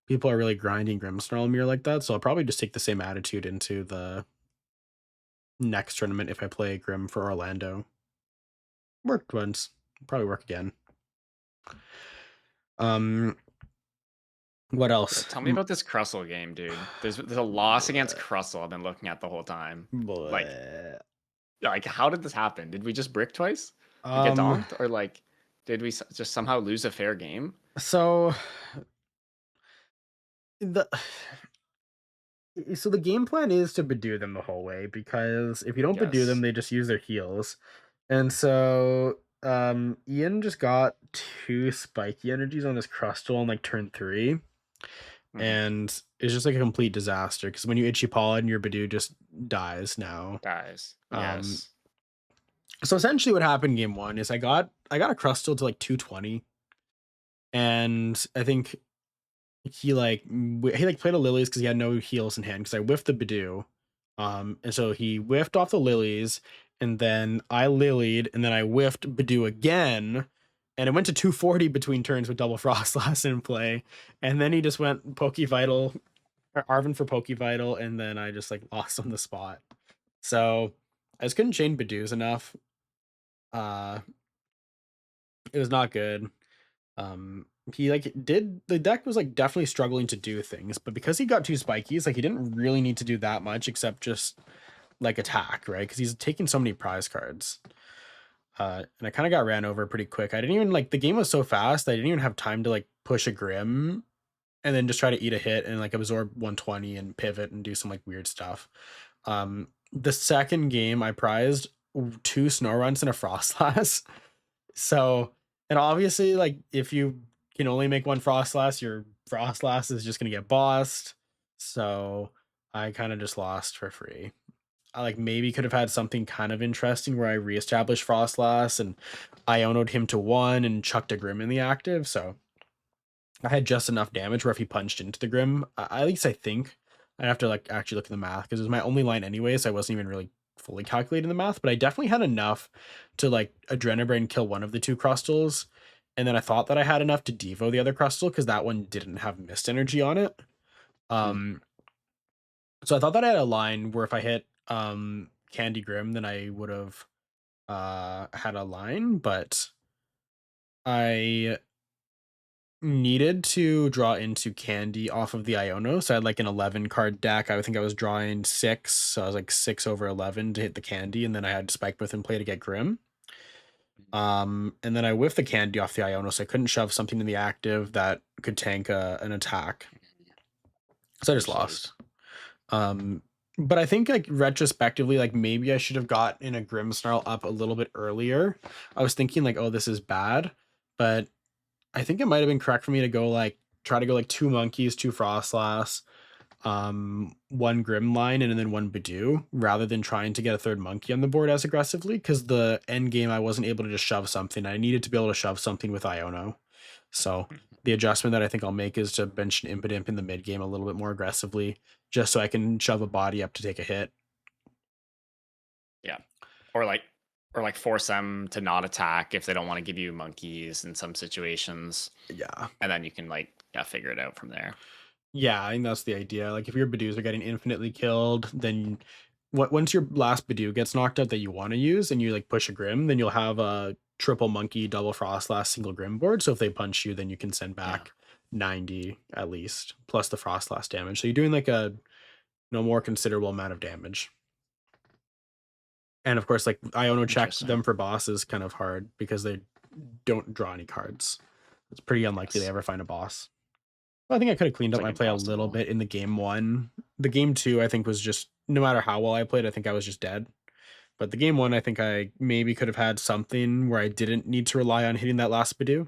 people are really grinding Grimmsnarl mirror like that, so I'll probably just take the same attitude into the next tournament if I play Grim for Orlando. Worked once, probably work again. What else? Tell me about this Crustle game, dude. There's a loss against Crustle I've been looking at the whole time. Like how did this happen? Did we just brick twice? We get donked, or like did we just somehow lose a fair game? So the game plan is to Badoo them the whole way, because if you don't Badoo them, they just use their heals. And so Ian just got 2 spiky energies on his Crustle on like turn 3. And it's just like a complete disaster, because when you itchy pollen, your Badoo just dies now. Yes. So essentially what happened game 1 is I got a Crustle to like 220. And I think he played a Lilies because he had no heals in hand, because I whiffed the Badoo. And so he whiffed off the Lilies, and then I Lilied, and then I whiffed Badoo again, and it went to 240 between turns with double Frostlass in play, and then he just went Pokevital, or Arven for Pokevital, and then I just like lost on the spot. So I just couldn't chain Badoos enough. It was not good. The deck was like definitely struggling to do things, but because he got 2 spikies, like he didn't really need to do that much except just like attack, right? Because he's taking so many prize cards. And I kind of got ran over pretty quick. I didn't even the game was so fast, I didn't even have time to like push a Grim and then just try to eat a hit and like absorb 120 and pivot and do some like weird stuff. The second game I prized 2 snow runs and a Frostlass. So, and obviously like if you can only make 1 Frostlass, your Frostlass is just gonna get bossed. So I kind of just lost for free. I like maybe could have had something kind of interesting where I reestablished Frostlass and Ionoed him to 1 and chucked a Grim in the active. So I had just enough damage where if he punched into the Grim, at least I think I'd have to like actually look at the math, because it was my only line anyway, so I wasn't even really fully calculating the math, but I definitely had enough to like Adrenabrain kill 1 of the 2 Crustals. And then I thought that I had enough to Devo the other Crustle, because that one didn't have Mist Energy on it. So I thought that I had a line where if I hit Candy Grim, then I would have had a line, but I needed to draw into Candy off of the Iono. So I had like an 11 card deck. I think I was drawing 6, so I was like 6 over 11 to hit the Candy, and then I had Spike Booth in play to get Grim. And then I whiffed the Candy off the Iono, so I couldn't shove something in the active that could tank an attack. So I just lost. But I think like retrospectively, like maybe I should have gotten a Grimmsnarl up a little bit earlier. I was thinking like, oh, this is bad, but I think it might have been correct for me to go like try to go like 2 monkeys, 2 Frostlass, 1 Grim line, and then 1 Badoo, rather than trying to get a 3rd monkey on the board as aggressively, because the end game I wasn't able to just shove something. I needed to be able to shove something with Iono. So the adjustment that I think I'll make is to bench an Impidimp in the mid game a little bit more aggressively, just so I can shove a body up to take a hit. Yeah. Or like force them to not attack if they don't want to give you monkeys in some situations. Yeah. And then you can like figure it out from there. Yeah, I think that's the idea. Like if your Badoos are getting infinitely killed, then once your last Badoo gets knocked out that you want to use and you like push a Grim, then you'll have a triple monkey, double frost last, single Grim board. So if they punch you, then you can send Yeah. back 90 at least, plus the frost last damage. So you're doing like a no more considerable amount of damage. And of course, like Iono check Interesting. them for boss is kind of hard because they don't draw any cards. It's pretty unlikely they Yes. ever find a boss. Well, I think I could have cleaned It's up like my play a little impossible. bit in the game one. The game two, I think, was just no matter how well I played, I think I was just dead. But the game one, I think I maybe could have had something where I didn't need to rely on hitting that last Badoo,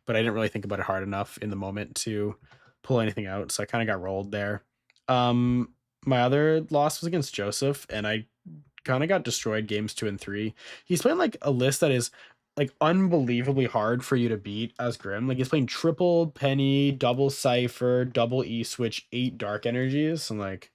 but I didn't really think about it hard enough in the moment to pull anything out. So I kind of got rolled there. My other loss was against Joseph, and I kind of got destroyed games 2 and 3. He's playing like a list that is like unbelievably hard for you to beat as Grim. Like he's playing triple Penny, double Cipher, double E switch, 8 dark energies. And like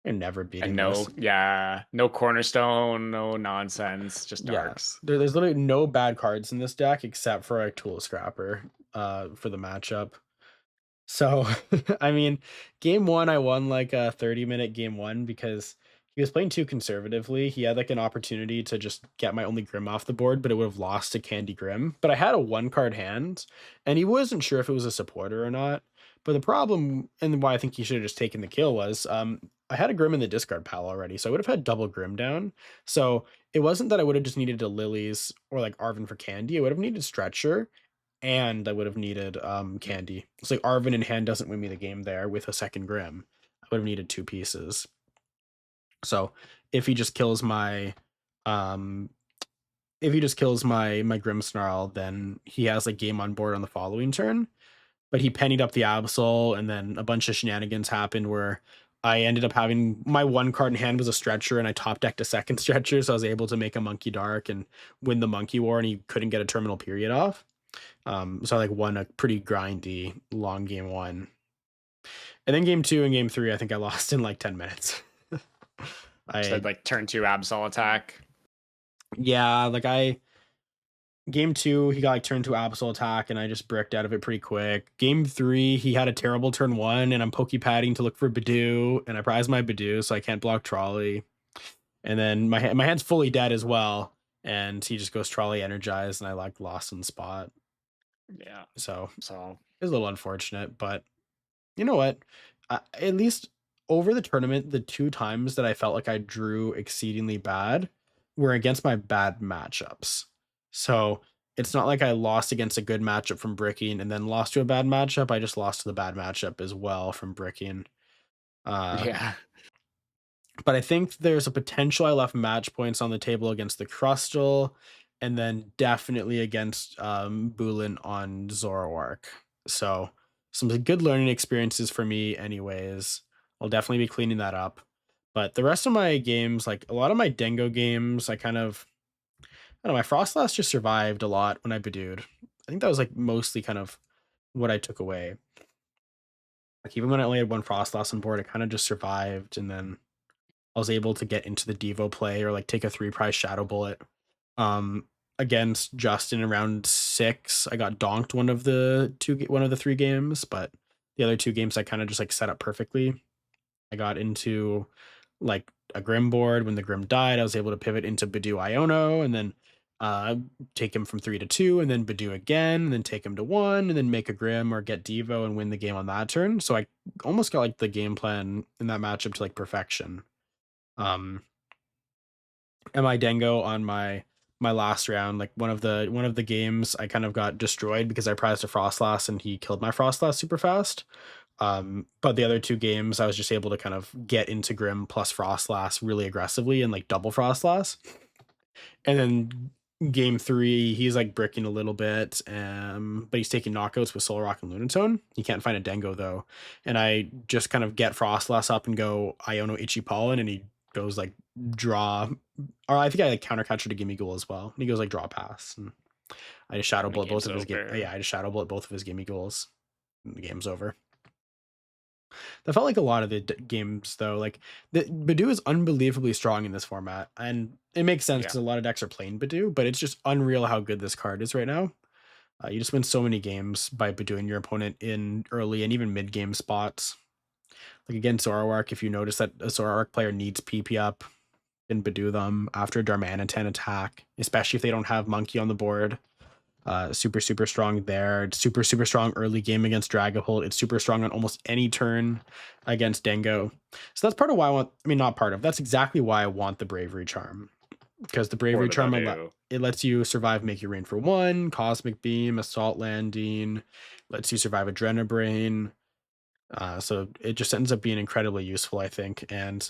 you're never And beating no, this. yeah, no cornerstone, no nonsense, just Yeah. darks. There's literally no bad cards in this deck except for a tool scrapper for the matchup. So, I mean, game one, I won like a 30-minute game one because he was playing too conservatively. He had like an opportunity to just get my only Grim off the board, but it would have lost to Candy Grim. But I had a 1 card hand, and he wasn't sure if it was a supporter or not. But the problem, and why I think he should have just taken the kill, was I had a Grim in the discard pile already, so I would have had double Grim down. So it wasn't that I would have just needed a Lilies or like Arvin for Candy. I would have needed Stretcher and I would have needed Candy. It's like Arvin in hand doesn't win me the game there with a second Grim. I would have needed 2 pieces. So if he just kills my um my Grimmsnarl, then he has like game on board on the following turn. But he pennied up the Absol, and then a bunch of shenanigans happened where I ended up having my 1 card in hand was a stretcher, and I top decked a second stretcher, so I was able to make a Monkey Dark and win the Monkey War, and he couldn't get a terminal period off. So I like won a pretty grindy long game one. And then game two and game three, I think I lost in like 10 minutes. So I like turn two Absol attack. yeah, like I game two, he got like turned to Absol attack and I just bricked out of it pretty quick. Game three, he had a terrible turn one and I'm pokey padding to look for Badoo and I prize my Badoo, so I can't block Trolley. And then my hand's fully dead as well. And he just goes Trolley energized and I like lost in the spot. Yeah. So So it was a little unfortunate, but you know what? At least over the tournament, the 2 times that I felt like I drew exceedingly bad were against my bad matchups. So it's not like I lost against a good matchup from bricking and then lost to a bad matchup. I just lost to the bad matchup as well from bricking. Uh, yeah. but I think there's a potential I left match points on the table against the Crustle and then definitely against Bulin on Zoroark. So some good learning experiences for me anyways. I'll definitely be cleaning that up. But the rest of my games, like a lot of my Dengo games, I don't know, my Frostlass just survived a lot when I Badooed. I think that was like mostly kind of what I took away. Like even when I only had one Frostlass on board, it kind of just survived and then I was able to get into the Devo play or like take a 3 prize Shadow Bullet. Um, Against Justin in round 6, I got donked one of the 3 games, but the other 2 games I kind of just like set up perfectly. I got into like a Grim board. When the Grim died, I was able to pivot into Badoo Iono and then take him from 3 to 2 and then Badoo again and then take him to 1 and then make a Grim or get Devo and win the game on that turn. So I almost got like the game plan in that matchup to like perfection. Um, and my Dango on my last round, like one of the games, I kind of got destroyed because I prized a Frostlass and he killed my Frostlass super fast. But the other 2 games, I was just able to kind of get into Grim plus Frostlass really aggressively and like double Frostlass. And then game 3, he's like bricking a little bit, but he's taking knockouts with Zoroark and Lunatone. He can't find a Dengo though, and I just kind of get Frostlass up and go Iono Itchy Pollen, and he goes like draw, or I think I like counter catcher to Gimme Ghoul as well. And he goes like draw pass, and I just shadow And the bullet both game's of his game. over. Yeah, I just shadow bullet both of his Gimme Ghouls. And the game's over. That felt like a lot of the games though. Like the Badoo is unbelievably strong in this format, and it makes sense Yeah. because a lot of decks are playing Badoo. But it's just unreal how good this card is right now. You just win so many games by Badooing your opponent in early and even mid game spots. Like against Zoroark, if you notice that a Zoroark player needs PP up, and Badoo them after a Darmanitan attack, especially if they don't have Monkey on the board. Super strong there. It's super strong early game against Dragapult. It's super strong on almost any turn against Dingo. So that's part of why I want. I mean, not part of. That's exactly why I want the Bravery Charm, because the For Bravery the Charm Badoo. it lets you survive Make Your Rain for 1, Cosmic Beam, Assault Landing, lets you survive Adrenabrain. So it just ends up being incredibly useful, I think. And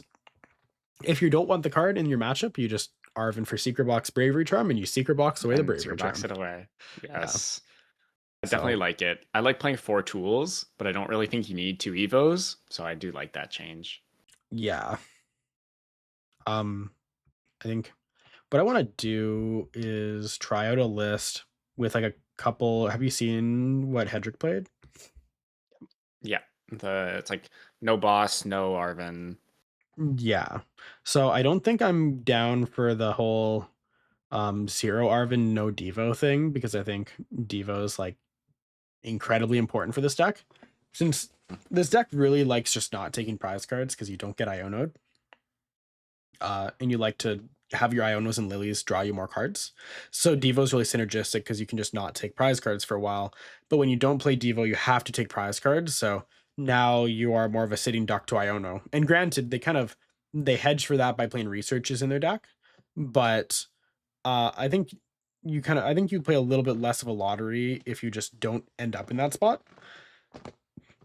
if you don't want the card in your matchup, you just Arvin for Secret Box Bravery Charm and you Secret Box away the And Bravery secret box Charm. it away. Yeah. Yes. I definitely So like it. I like playing 4 tools, but I don't really think you need 2 evos, so I do like that change. yeah. Um I think what I want to do is try out a list with like a couple. Have you seen what Hedrick played? Yeah. It's like no boss, no Arvin. Yeah. So I don't think I'm down for the whole zero Arvin no Devo thing, because I think Devo is like incredibly important for this deck. Since this deck really likes just not taking prize cards because you don't get Ionoed. And you like to have your Ionos and Lilies draw you more cards. So Devo is really synergistic because you can just not take prize cards for a while. But when you don't play Devo, you have to take prize cards. So now you are more of a sitting duck to Iono. And granted, they hedge for that by playing researches in their deck. But I think I think you play a little bit less of a lottery if you just don't end up in that spot.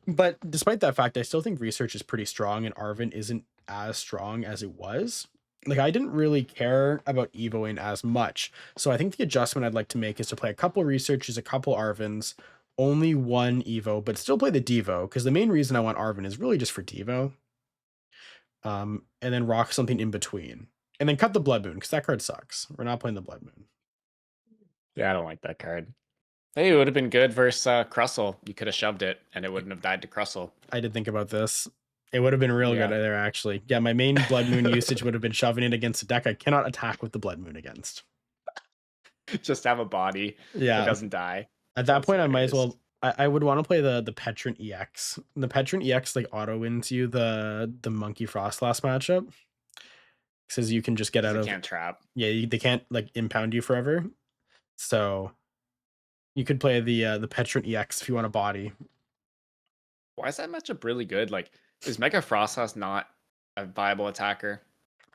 But despite that fact, I still think research is pretty strong, and Arvin isn't as strong as it was. Like, I didn't really care about Evoing as much. So I think the adjustment I'd like to make is to play a couple researches, a couple Arvins, only one Evo, but still play the Devo, because the main reason I want Arvin is really just for Devo. And then rock something in between. And then cut the Blood Moon, because that card sucks. We're not playing the Blood Moon. Yeah, I don't like that card. Hey, it would have been good versus Crustle. You could have shoved it, and it wouldn't have died to Crustle. I did think about this. It would have been real good Yeah. there, actually. Yeah, my main Blood Moon usage would have been shoving it against a deck I cannot attack with the Blood Moon against. Just have a body that Yeah. doesn't die. At that That's point, I might as hilarious. well. I would want to play the Petron EX. The Petron EX like auto wins you the Monkey Frost last matchup. Says you can just get Because out it of. can't trap. Yeah, they can't like impound you forever. So you could play the Petron EX if you want a body. Why is that matchup really good? Like, is Mega Frosthouse not a viable attacker?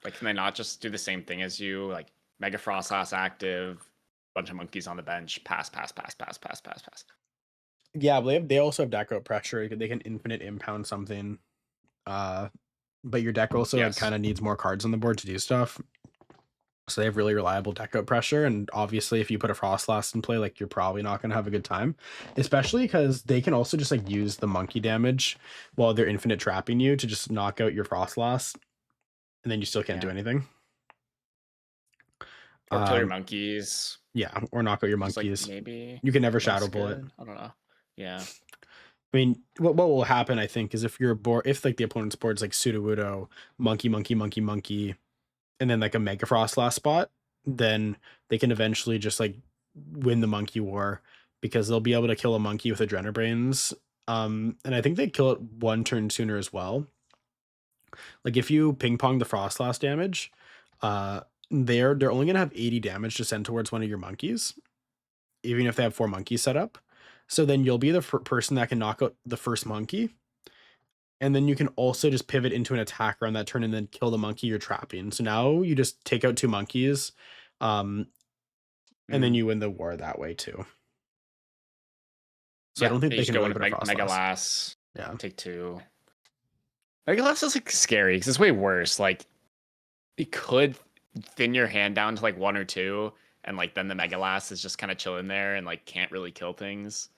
Like, can they not just do the same thing as you? Like, Mega Frosthouse active, bunch of monkeys on the bench, pass, pass, pass, pass, pass, pass, pass. Yeah, but they also have deck out pressure. They can infinite impound something. But your deck also like, Yes. kind of needs more cards on the board to do stuff. So they have really reliable deck out pressure. And obviously, if you put a Frostlass in play, like you're probably not going to have a good time, especially because they can also just like use the monkey damage while they're infinite trapping you to just knock out your Frostlass, and then you still can't do anything. Or kill your monkeys. Yeah, or knock out your Just like monkeys. maybe You can never less Shadow Bullet. good. I don't know. Yeah. I mean, what will happen, I think, is if you're board, if like the opponent's board's like Sudowoodo, monkey, monkey, monkey, monkey, and then like a Mega Frost last spot, then they can eventually just like win the monkey war because they'll be able to kill a monkey with Adrenabrains. And I think they kill it one turn sooner as well. Like if you ping pong the Frost last damage, they're only gonna have 80 damage to send towards one of your monkeys, even if they have 4 monkeys set up. So then you'll be the person that can knock out the first monkey, and then you can also just pivot into an attacker on that turn and then kill the monkey you're trapping. So now you just take out 2 monkeys, and then you win the war that way too. So I don't think you they just can go really into put a Frost Mega Lass. Lass. Yeah. Take 2. Mega Lass is like scary because it's way worse. Like, it could thin your hand down to like 1 or 2, and like then the Mega Lass is just kind of chilling there and like can't really kill things.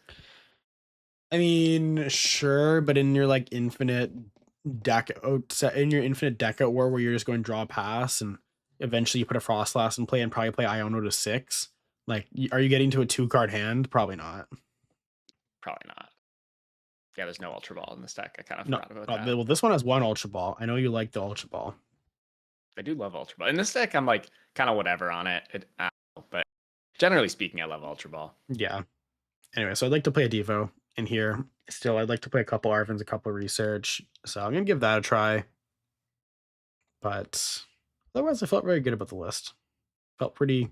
I mean, sure, but in your like infinite deck out set in your infinite deck out war where you're just going draw pass and eventually you put a Frost Lass in play and probably play Iono to 6. Like, are you getting to a 2 card hand? Probably not. Probably not. Yeah, there's no Ultra Ball in this deck. I kind of No, forgot about that. well, this one has one Ultra Ball. I know you like the Ultra Ball. I do love Ultra Ball. In this deck, I'm like kind of whatever on it. But generally speaking, I love Ultra Ball. Yeah. Anyway, so I'd like to play a Devo in here. Still, I'd like to play a couple Arvins, a couple Research. So I'm gonna give that a try. But otherwise, I felt very good about the list. Felt pretty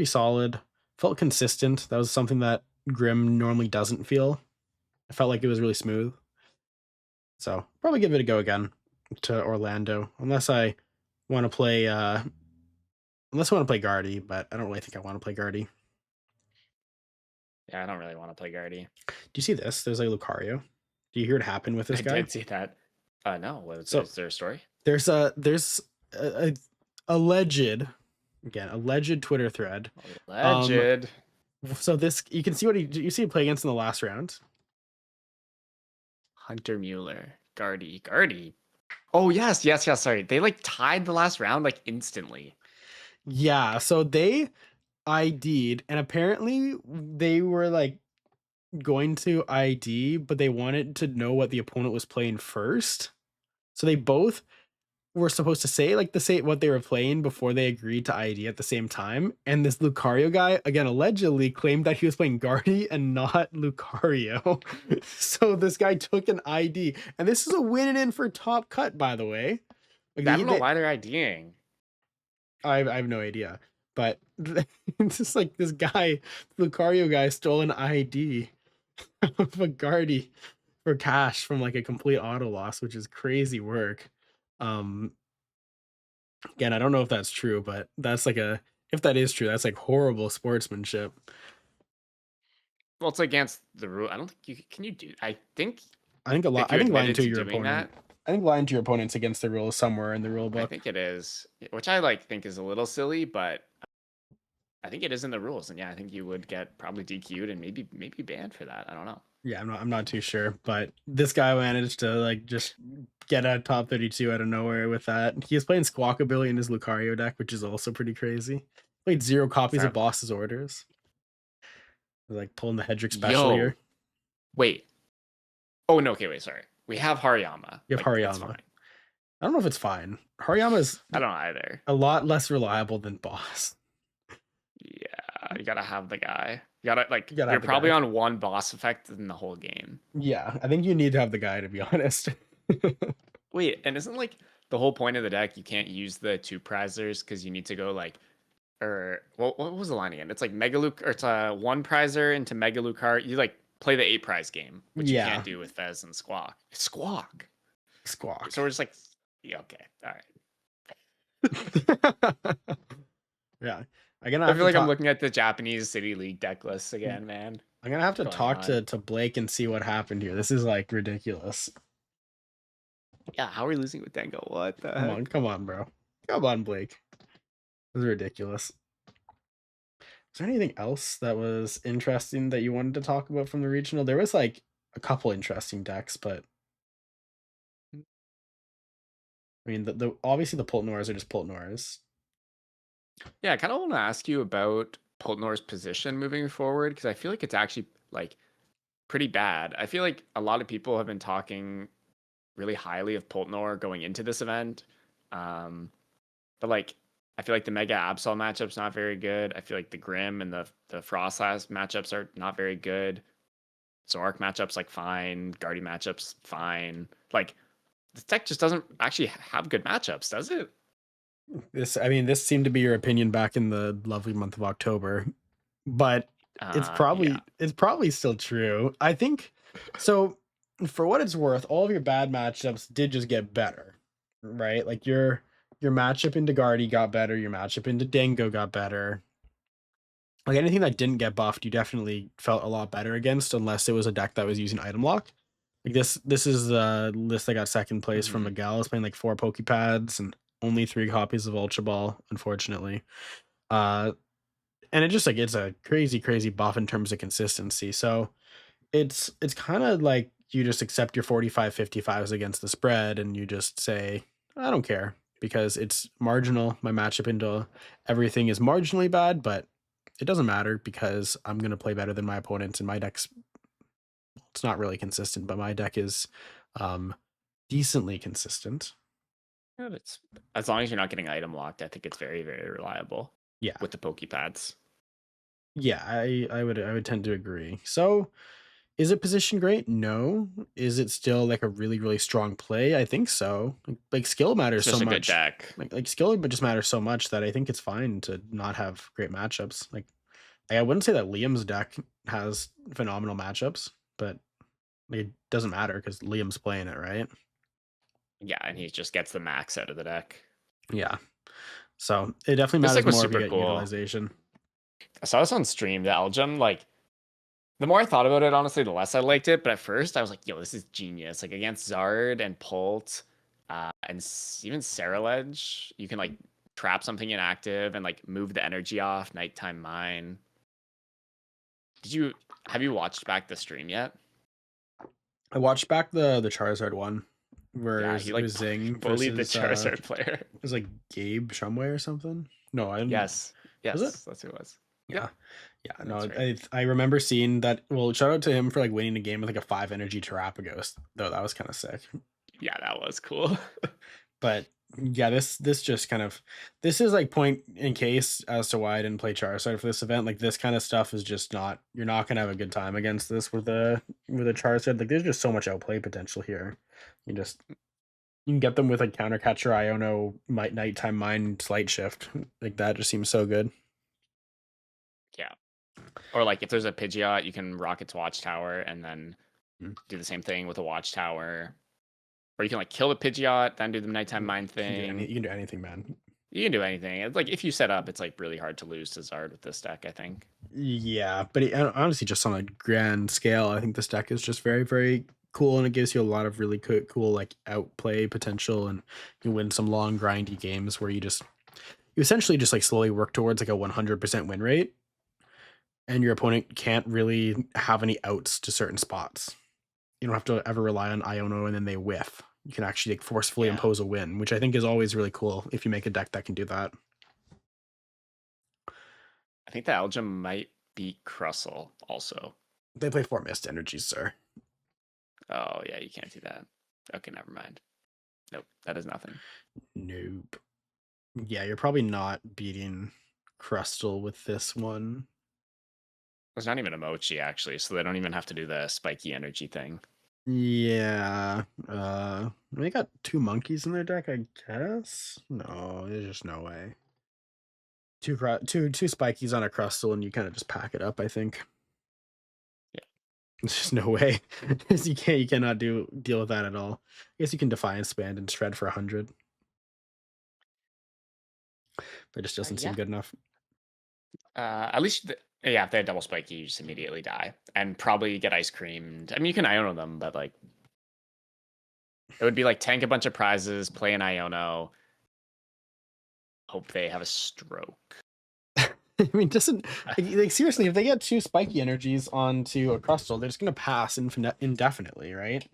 solid. Felt consistent. That was something that Grim normally doesn't feel. I felt like it was really smooth. So probably give it a go again to Orlando, unless I want to play Guardy, but I don't really think I want to play Guardy. Yeah, I don't really want to play Guardy. Do you see this? There's a Lucario. Do you hear what happened with this guy? I did see that. No. Is there a story? There's a alleged Twitter thread. Alleged. So this, you can see you see him play against in the last round. Hunter Mueller, Guardy. Oh yes. Sorry, they like tied the last round like instantly. Yeah, so they ID'd, and apparently they were like going to ID, but they wanted to know what the opponent was playing first. So they both were supposed to say what they were playing before they agreed to ID at the same time. And this Lucario guy, again, allegedly claimed that he was playing Guardy and not Lucario. So this guy took an ID, and this is a win-in for top cut, by the way. Like, I don't know why they're IDing. I have no idea, but it's just like this guy, Lucario guy, stole an ID of a Guardy for cash from like a complete auto loss, which is crazy work. Again, I don't know if that's true, but that's like if that is true, that's like horrible sportsmanship. Well, it's against the rule. I don't think you can do. I think lying to your opponent. I think lying to your opponent's against the rules somewhere in the rule book. I think it is, which I think is a little silly, but I think it is in the rules. And yeah, I think you would get probably DQ'd and maybe banned for that. I don't know. Yeah, I'm not too sure, but this guy managed to like just get a top 32 out of nowhere with that. He was playing Squawkabilly in his Lucario deck, which is also pretty crazy. Played 0 copies of Boss's Orders. Like pulling the Hedrick special here. Wait. Oh no, okay, wait, sorry. We have Hariyama. You have Hariyama. I don't know if it's fine. Hariyama's I don't know either. A lot less reliable than Boss. Yeah, you gotta have the guy. You're probably on one boss effect in the whole game. Yeah, I think you need to have the guy, to be honest. Wait, and isn't like the whole point of the deck you can't use the 2 prizers because you need to go like, or what was the line again? It's like Mega Luke, or it's a 1 prizer into Mega Lucario. You like play the 8 prize game, which you can't do with Fez and Squawk. Squawk. So we're just like, yeah, okay, all right. Yeah. I feel like I'm looking at the Japanese City League deck lists again, man. I'm gonna have to talk to Blake and see what happened here. This is like ridiculous. Yeah, how are we losing with Dengo? What the heck? Come on, bro. Come on, Blake. This is ridiculous. Is there anything else that was interesting that you wanted to talk about from the regional? There was like a couple interesting decks, but I mean, the obviously the Pultnors are just Pultnors. Yeah, I kind of want to ask you about Pultnor's position moving forward, because I feel like it's actually like pretty bad. I feel like a lot of people have been talking really highly of Pultnor going into this event, but like I feel like the Mega Absol matchup's not very good. I feel like the Grim and the Frostlass matchups are not very good. Zoroark matchups like fine, Guardy matchups fine. Like this deck just doesn't actually have good matchups, does it? This seemed to be your opinion back in the lovely month of October, but it's probably still true. I think so. For what it's worth, all of your bad matchups did just get better, right? Like your matchup into Guardy got better, your matchup into Dango got better. Like anything that didn't get buffed, you definitely felt a lot better against, unless it was a deck that was using item lock. Like this is the list that got second place from Miguel. Is playing like 4 Pokepads and only 3 copies of Ultra Ball, unfortunately. And it just like it's a crazy buff in terms of consistency. So it's kind of like you just accept your 45-55s against the spread and you just say, I don't care, because it's marginal. My matchup into everything is marginally bad, but it doesn't matter because I'm going to play better than my opponents, and my deck's it's not really consistent, but my deck is decently consistent. Yeah, as long as you're not getting item locked, I think it's very, very reliable Yeah. with the Pokepads. Yeah, I would tend to agree. So, is it position great? No. Is it still like a really, really strong play? I think so. Like skill It's matters so just a good much. deck. Like skill but just matters so much that I think it's fine to not have great matchups. Like I wouldn't say that Liam's deck has phenomenal matchups, but like, it doesn't matter because Liam's playing it, right? Yeah, and he just gets the max out of the deck. Yeah. So it definitely This matters deck was more if you super get cool. utilization. I saw this on stream, the Elgin, like, the more I thought about it, honestly, the less I liked it. But at first, I was like, yo, this is genius. Like, against Zard and Pult, and even Saraledge, you can, like, trap something inactive and, like, move the energy off, Nighttime Mine. Have you watched back the stream yet? I watched back the Charizard one where Yeah, he, it like, was Zing bullied the versus Charizard player. it was like Gabe Shumway or something. No, I didn't. Yes. Was it? Yes, that's who it was. Yeah. Yep, Yeah, no, that's right. I remember seeing that. Well, shout out to him for like winning the game with like a 5 energy Terrapagos, though that was kind of sick. Yeah, that was cool. But yeah, this just kind of this is like point in case as to why I didn't play Charizard for this event. Like this kind of stuff is just not you're not gonna have a good time against this with a Charizard. Like there's just so much outplay potential here. You can get them with like counter catcher, Iono, might nighttime mine, slight shift. Like that just seems so good. Yeah. Or, like, if there's a Pidgeot, you can rock its Watchtower and then Mm. do the same thing with a Watchtower. Or you can, like, kill the Pidgeot, then do the Nighttime Mind thing. You can do anything, man. You can do anything. It's like, if you set up, it's, like, really hard to lose to Zard with this deck, I think. Yeah, but honestly, just on a grand scale, I think this deck is just very, very cool, and it gives you a lot of really cool like outplay potential, and you win some long grindy games where you essentially just like slowly work towards like a 100% win rate, and your opponent can't really have any outs to certain spots. You don't have to ever rely on Iono and then they whiff. You can actually like forcefully Yeah. impose a win, which I think is always really cool if you make a deck that can do that. I think the Algem might beat Crustle also. They play 4 mist energies, sir. Oh, yeah, you can't do that. Okay, never mind. Nope, that is nothing. Nope. Yeah, you're probably not beating Crustle with this one. There's not even a Mochi, actually, so they don't even have to do the spiky energy thing. Yeah. They got 2 monkeys in their deck, I guess. No, there's just no way. Two spikies on a Crustle, and you kind of just pack it up. I think. Yeah. There's just no way. You cannot deal with that at all. I guess you can Defiance Band and Shred for 100. But it just doesn't seem Yeah. good enough. At least, yeah, if they have double spiky, you just immediately die. And probably get ice creamed. I mean, you can Iono them, but, like, it would be like tank a bunch of prizes, play an Iono, hope they have a stroke. I mean, doesn't like seriously, if they get 2 spiky energies onto a Crustle, they're just gonna pass indefinitely, right?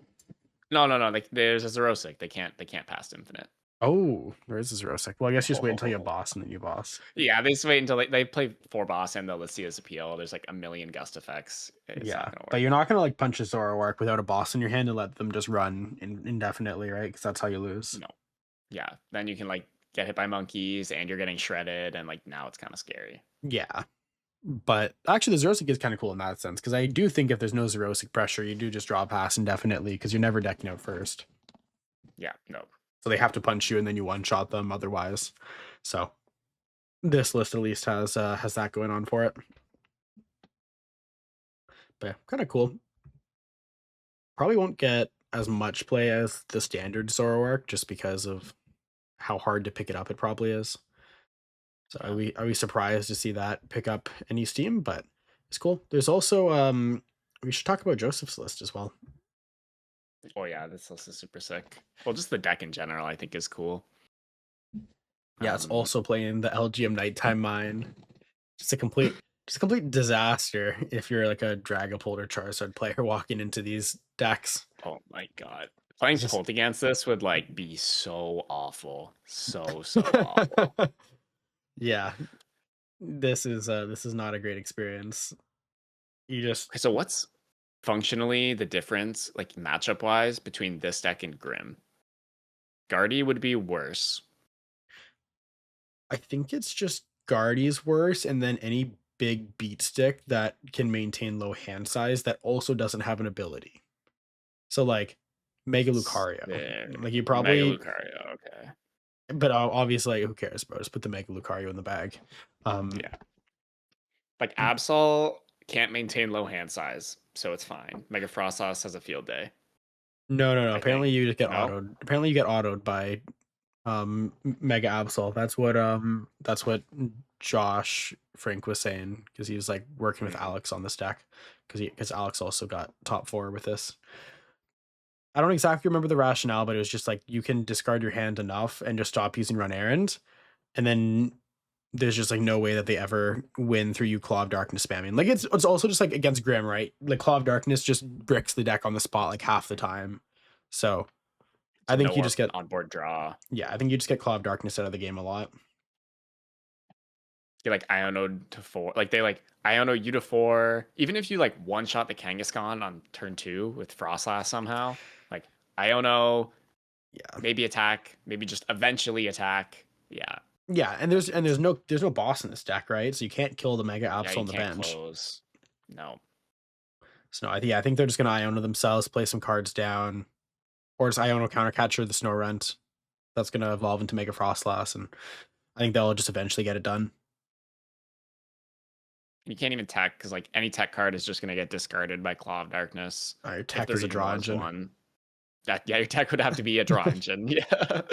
No. Like, there's a Zoroark. They can't pass infinite. Oh, where is this Rosek? Well, I guess you just wait until you boss and then you boss. Yeah, they just wait until they play 4 boss and they'll let's see his appeal. There's like a million gust effects. It's Yeah, not gonna work. but you're not gonna like punch a Zoroark without a boss in your hand and let them just run indefinitely, right? Because that's how you lose. No. Yeah, then you can like get hit by monkeys and you're getting shredded and like now it's kind of scary. Yeah, but actually, the Zerosic is kind of cool in that sense because I do think if there's no Zerosic pressure, you do just draw pass indefinitely because you're never decking out first. Yeah, no. So they have to punch you and then you one shot them otherwise. So this list at least has that going on for it. But yeah, kind of cool. Probably won't get as much play as the standard Zoroark just because of how hard to pick it up it probably is. So are we surprised to see that pick up any steam? But it's cool. There's also we should talk about Joseph's list as well. Oh yeah, this list is super sick. Well, just the deck in general, I think is cool. Yeah, it's also playing the LGM Nighttime Mine. Just a complete disaster if you're like a Dragapult or Charizard player walking into these decks. Oh my god. Playing Pult against this would like be so awful. So awful. Yeah. This is not a great experience. You just Okay, so what's functionally the difference, like matchup wise, between this deck and Grim. Guardy would be worse. I think it's just Guardy's worse, and then any big beat stick that can maintain low hand size that also doesn't have an ability. So like Mega Lucario. Like you Mega probably, Lucario, okay. but obviously who cares, bro? Just put the Mega Lucario in the bag. Yeah. Like Absol can't maintain low hand size, so it's fine. Mega Frostos has a field day. No. I think. Apparently you just get No? autoed. Apparently you get autoed by Mega Absol. That's what Josh Frank was saying, because he was like working with Alex on this deck, because Alex also got top 4 with this. I don't exactly remember the rationale, but it was just like you can discard your hand enough and just stop using Run Errand, and then there's just like no way that they ever win through you Claw of Darkness spamming. Like it's also just like against Grim, right? Like Claw of Darkness just bricks the deck on the spot like half the time. So So I think you no just get onboard draw. I think you just get Claw of Darkness out of the game a lot. You like Iono to 4. Like they like Iono you to 4. Even if you like one shot the Kangaskhan on turn 2 with Frostlass somehow, like Iono, Yeah. maybe attack, maybe just eventually attack. Yeah. Yeah, and there's no boss in this deck, right? So you can't kill the Mega Yeah, Absol you on the can't bench. close. No. So no, I think they're just gonna Iona themselves, play some cards down, or just Iona Countercatcher the Snow Rent. That's gonna evolve into Mega Frostlass, and I think they'll just eventually get it done. You can't even tech because like any tech card is just gonna get discarded by Claw of Darkness. Your If tech there is a even draw was engine. one. That yeah, your tech would have to be a draw engine. Yeah.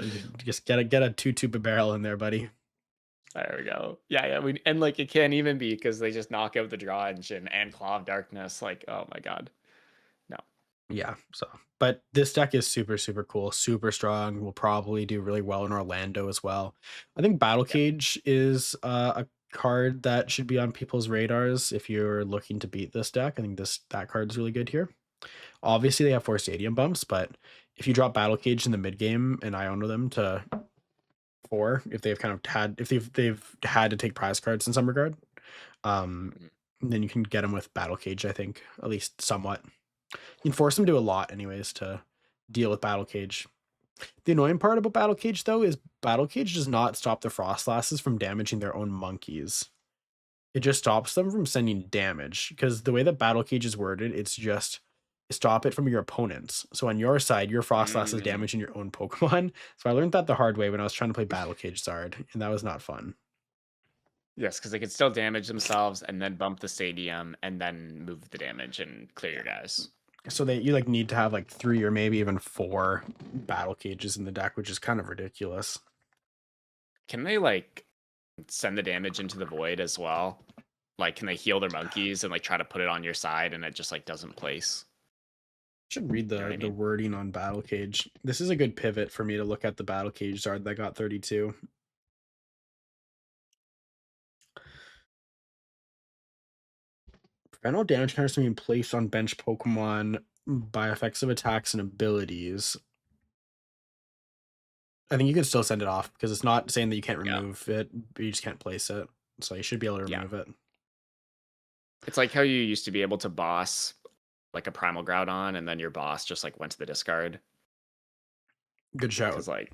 You just get a 2-2 barrel in there, buddy. There we go. Yeah. And like it can't even be because they just knock out the draw engine and Claw of Darkness. Like, oh my god. No. Yeah, so but this deck is super, super cool, super strong. Will probably do really well in Orlando as well. I think Battle Yeah. Cage is a card that should be on people's radars if you're looking to beat this deck. I think that card's really good here. Obviously, they have 4 stadium bumps, but if you drop Battle Cage in the mid game and Iono them to 4, if they've had to take prize cards in some regard, Mhm. then you can get them with Battle Cage. I think at least somewhat. You can force them to a lot, anyways, to deal with Battle Cage. The annoying part about Battle Cage, though, is Battle Cage does not stop the Frostlasses from damaging their own monkeys. It just stops them from sending damage, because the way that Battle Cage is worded, it's just stop it from your opponents. So on your side, your Frostlass is Mm. damaging your own Pokemon. So I learned that the hard way when I was trying to play Battle Cage Zard, and that was not fun. Yes, because they could still damage themselves and then bump the stadium and then move the damage and clear your guys. So you like need to have like 3 or maybe even 4 Battle Cages in the deck, which is kind of ridiculous. Can they like send the damage into the void as well? Like, can they heal their monkeys and like try to put it on your side and it just like doesn't place? Should read You know what I the mean? wording on Battle Cage. This is a good pivot for me to look at the Battle Cage Zard that got 32. Prevent all damage counters from being placed on bench Pokemon by effects of attacks and abilities. I think you can still send it off because it's not saying that you can't Yeah. remove it, but you just can't place it. So you should be able to Yeah. remove it. It's like how you used to be able to boss like a primal Groudon and then your boss just like went to the discard. Good shout. Because like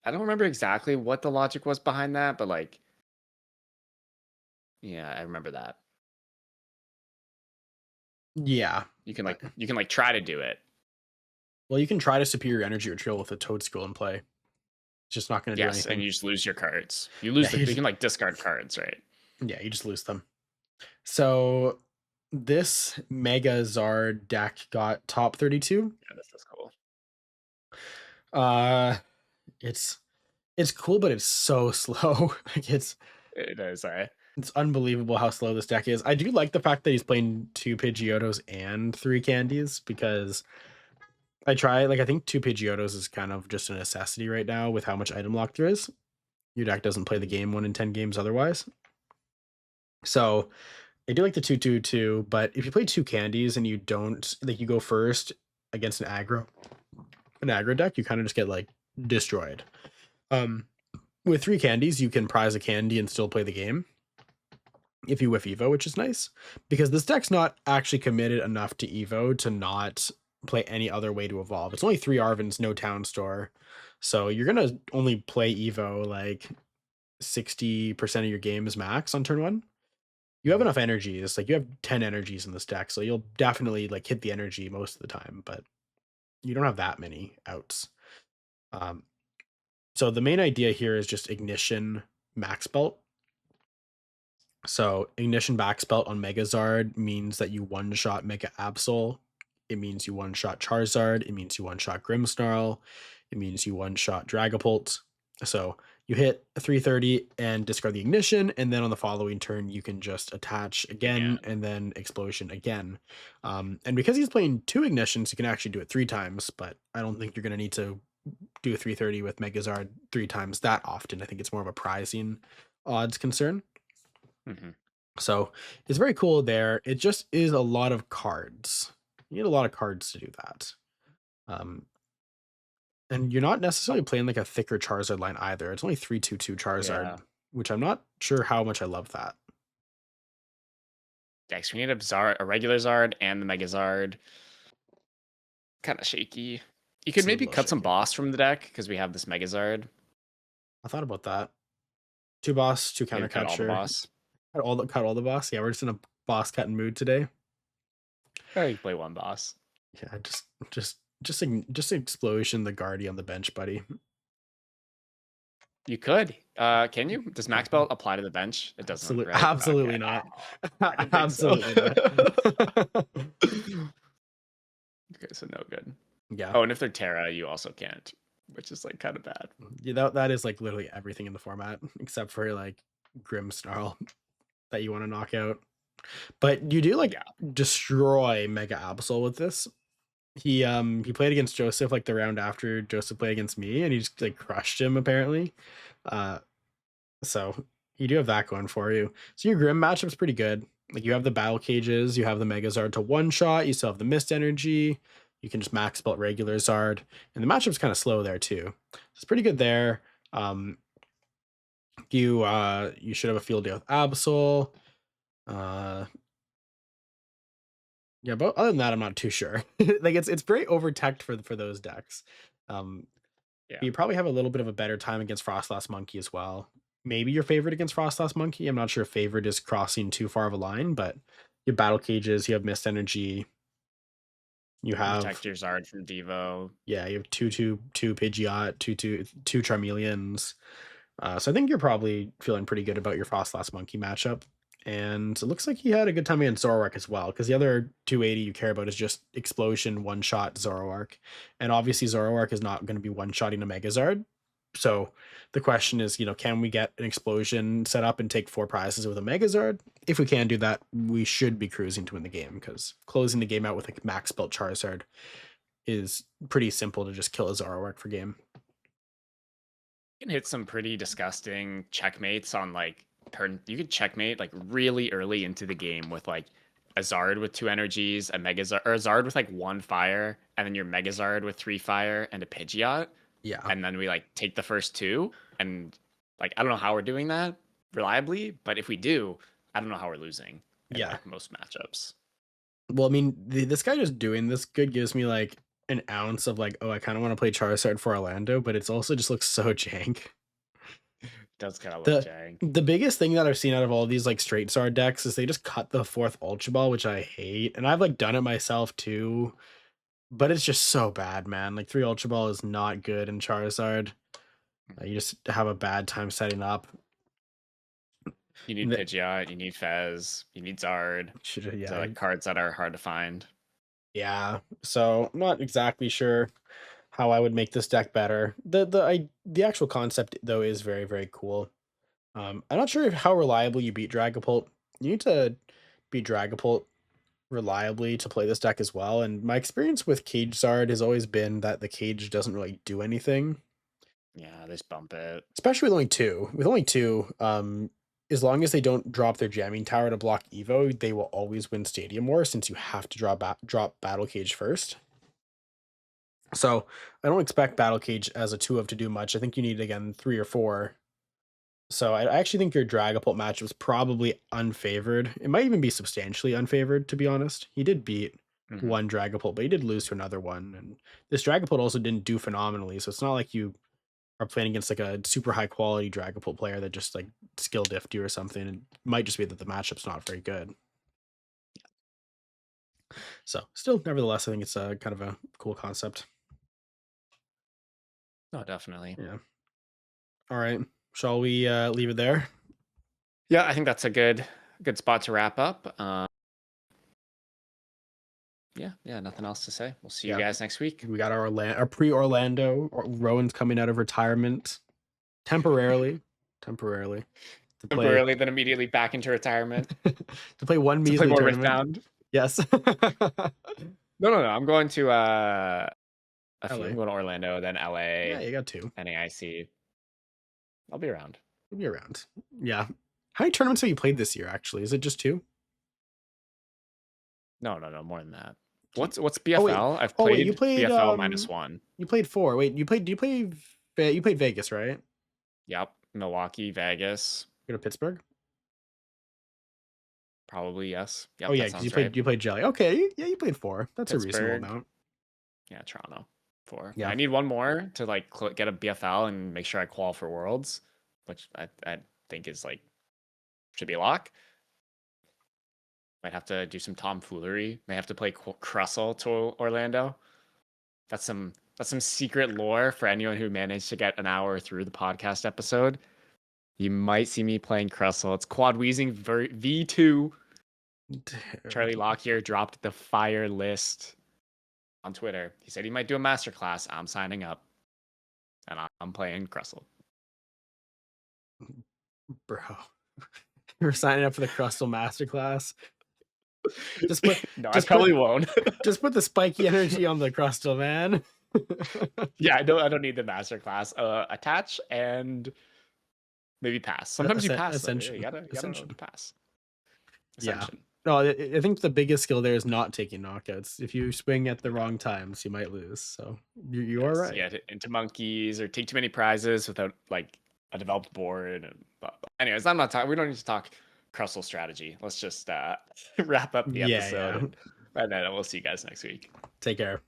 I don't remember exactly what the logic was behind that, but like yeah, I remember that. Yeah. You can like try to do it. Well, you can try to Superior Energy Retrieval with a Toadstool in play. It's just not going to do Yes, and anything. you just lose your cards. You lose you can like discard cards, right? Yeah, you just lose them. So this Mega Zard deck got top 32. Yeah, this is cool. Uh it's cool, but it's so slow. Like It is, alright. it's unbelievable how slow this deck is. I do like the fact that he's playing 2 Pidgeotos and 3 Candies, because I think 2 Pidgeotos is kind of just a necessity right now with how much item lock there is. Your deck doesn't play the game 1 in 10 games otherwise. So I do like the 2/2/2, but if you play 2 Candies and you don't like, you go first against an aggro deck, you kind of just get like destroyed. With 3 Candies, you can prize a candy and still play the game. if you whiff Evo, which is nice because this deck's not actually committed enough to Evo to not play any other way to evolve. It's only 3 Arvins, no Town Store. So you're gonna only play Evo like 60% of your games max on turn 1. You have Mhm. enough energies, like you have 10 energies in this deck, so you'll definitely like hit the energy most of the time, but you don't have that many outs. Um, so the main idea here is just Ignition Max Belt. So Ignition Max Belt on Megazard means that you one-shot Mega Absol. It means you one-shot Charizard. It means you one-shot Grimmsnarl. It means you one-shot Dragapult. So you hit a 330 and discard the Ignition, and then on the following turn, you can just attach again Again. and then Explosion again. And because he's playing 2 Ignitions, you can actually do it 3 times, but I don't think you're going to need to do a 330 with Megazard 3 times that often. I think it's more of a prizing odds concern. Mhm. So it's very cool there. It just is a lot of cards. You need a lot of cards to do that. Um, and you're not necessarily playing like a thicker Charizard line either. It's only 3/2/2 Charizard, Yeah. which I'm not sure how much I love that. Dex, we need a regular Zard and the Mega Zard. Kind of shaky. You could It's a maybe little cut some shaky. boss from the deck because we have this Mega Zard. I thought about that. 2 boss, 2 Maybe counter cut all the catcher. boss. Cut all the boss. Yeah, we're just in a boss cutting mood today. Or you play one boss. Yeah, just explosion the Guardy on the bench, buddy. You could. Can you? Does Max Belt apply to the bench? It doesn't, Absolutely, right? Okay. absolutely not. I didn't think so. Absolutely not. Okay, so no good. Yeah. Oh, and if they're Terra, you also can't, which is like kind of bad. Yeah, that is like literally everything in the format except for like Grimmsnarl that you want to knock out. But you do like Yeah. destroy Mega Absol with this. He played against Joseph like the round after Joseph played against me, and he just like crushed him apparently. Uh, so you do have that going for you. So your Grim matchup's pretty good. Like you have the battle cages, you have the Mega Zard to one shot, you still have the Mist Energy, you can just max belt regular Zard, and the matchup's kind of slow there too. So it's pretty good there. Um, you should have a field day with Absol. Uh, yeah, but other than that, I'm not too sure. Like it's very overtech for those decks. Um, Yeah. you probably have a little bit of a better time against Frostlass Monkey as well. Maybe your favorite against Frostlass Monkey. I'm not sure if favorite is crossing too far of a line, but you have battle cages, you have mist energy, you You protect have your Zard from Devo. yeah, you have two Pidgeot, two Charmeleons. So I think you're probably feeling pretty good about your Frostlass Monkey matchup. And it looks like he had a good time against Zoroark as well, because the other 280 you care about is just Explosion, one-shot Zoroark. And obviously Zoroark is not going to be one-shotting a Megazard. So the question is, can we get an Explosion set up and take 4 prizes with a Megazard? If we can do that, we should be cruising to win the game, because closing the game out with a max built Charizard is pretty simple to just kill a Zoroark for game. You can hit some pretty disgusting checkmates on like turn. You could checkmate like really early into the game with like a Zard with 2 energies, a Mega Zard, or a Zard with like 1 fire, and then your Mega Zard with 3 fire and a Pidgeot. Yeah. And then we like take the first 2. And like, I don't know how we're doing that reliably, but if we do, I don't know how we're losing in Yeah. like most matchups. Well, I mean, this guy just doing this good gives me like an ounce of like, oh, I kind of want to play Charizard for Orlando, but it's also just looks so jank. Does kind of look The jank. the biggest thing that I've seen out of all these like straight Zard decks is they just cut the 4th Ultra Ball, which I hate. And I've like done it myself too, but it's just so bad, man. Like 3 Ultra Ball is not good in Charizard. You just have a bad time setting up. You need The, Pidgeot, you need Fez, you need Zard. should So yeah, like cards that are hard to find. yeah. So I'm not exactly sure how I would make this deck better. The actual concept though is very, very cool. I'm not sure how reliable you beat Dragapult. You need to beat Dragapult reliably to play this deck as well. And my experience with Cage Zard has always been that the cage doesn't really do anything, Yeah, they just bump it. especially with only two. With only two, as long as they don't drop their jamming tower to block Evo, they will always win Stadium War since you have to drop Battle Cage first. So I don't expect Battle Cage as a 2 of to do much. I think you need again 3 or 4 So I actually think your Dragapult match was probably unfavored. It might even be substantially unfavored, to be honest. He did beat Mhm. one Dragapult, but he did lose to another one. And this Dragapult also didn't do phenomenally. So it's not like you are playing against like a super high quality Dragapult player that just like skill diffed you or something. It might just be that the matchup's not very good. So still, nevertheless, I think it's a kind of a cool concept. No, definitely. Yeah. All right. Shall we leave it there? Yeah, I think that's a good spot to wrap up. Yeah, nothing else to say. We'll see you Yeah. guys next week. We got our pre-Orlando. Rowan's coming out of retirement temporarily to play Temporarily, then immediately back into retirement to play one to play measly more tournament. Riftbound. Yes. No. I'm going to a few. LA. I'm going to Orlando, then Yeah, LA, you got two. NAIC. I'll be around. You'll be around. Yeah. How many tournaments have you played this year? Actually, is it just two? No, more than that. What's Oh wait. BFL? I've Oh wait. played You played BFL -1. You played four. Wait. You played Vegas, right? Yep, Milwaukee, Vegas, You go to Pittsburgh. probably yes. Oh Yep, yeah, that because sounds right. you played Jelly. Okay. Yeah, you played four. That's a reasonable Pittsburgh, amount. yeah, Toronto, 4. Yeah. I need one more to like get a BFL and make sure I qual for Worlds, which I think is like should be a lock. Might have to do some tomfoolery. May have to play Crustle to Orlando. That's some secret lore for anyone who managed to get an hour through the podcast episode. You might see me playing Crustle. It's Quad Wheezing V2. Charlie Lockyer dropped the fire list on Twitter. He said he might do a masterclass. I'm signing up. And I'm playing Crustle. Bro. You're signing up for the Crustle Masterclass. Just put No, just I probably put, won't. just put the spiky energy on the Crustle, man. Yeah, I don't need the masterclass. Attach and maybe pass. Sometimes you pass though. Ascension. You gotta know Ascension. to pass. Yeah. Ascension. No, I think the biggest skill there is not taking knockouts. If you swing at the wrong times, you might lose. So you are right. Get into monkeys or take too many prizes without like a developed board. And anyways, I'm not talking. We don't need to talk Crustle strategy. Let's just wrap up the episode, and then we'll see you guys next week. Take care.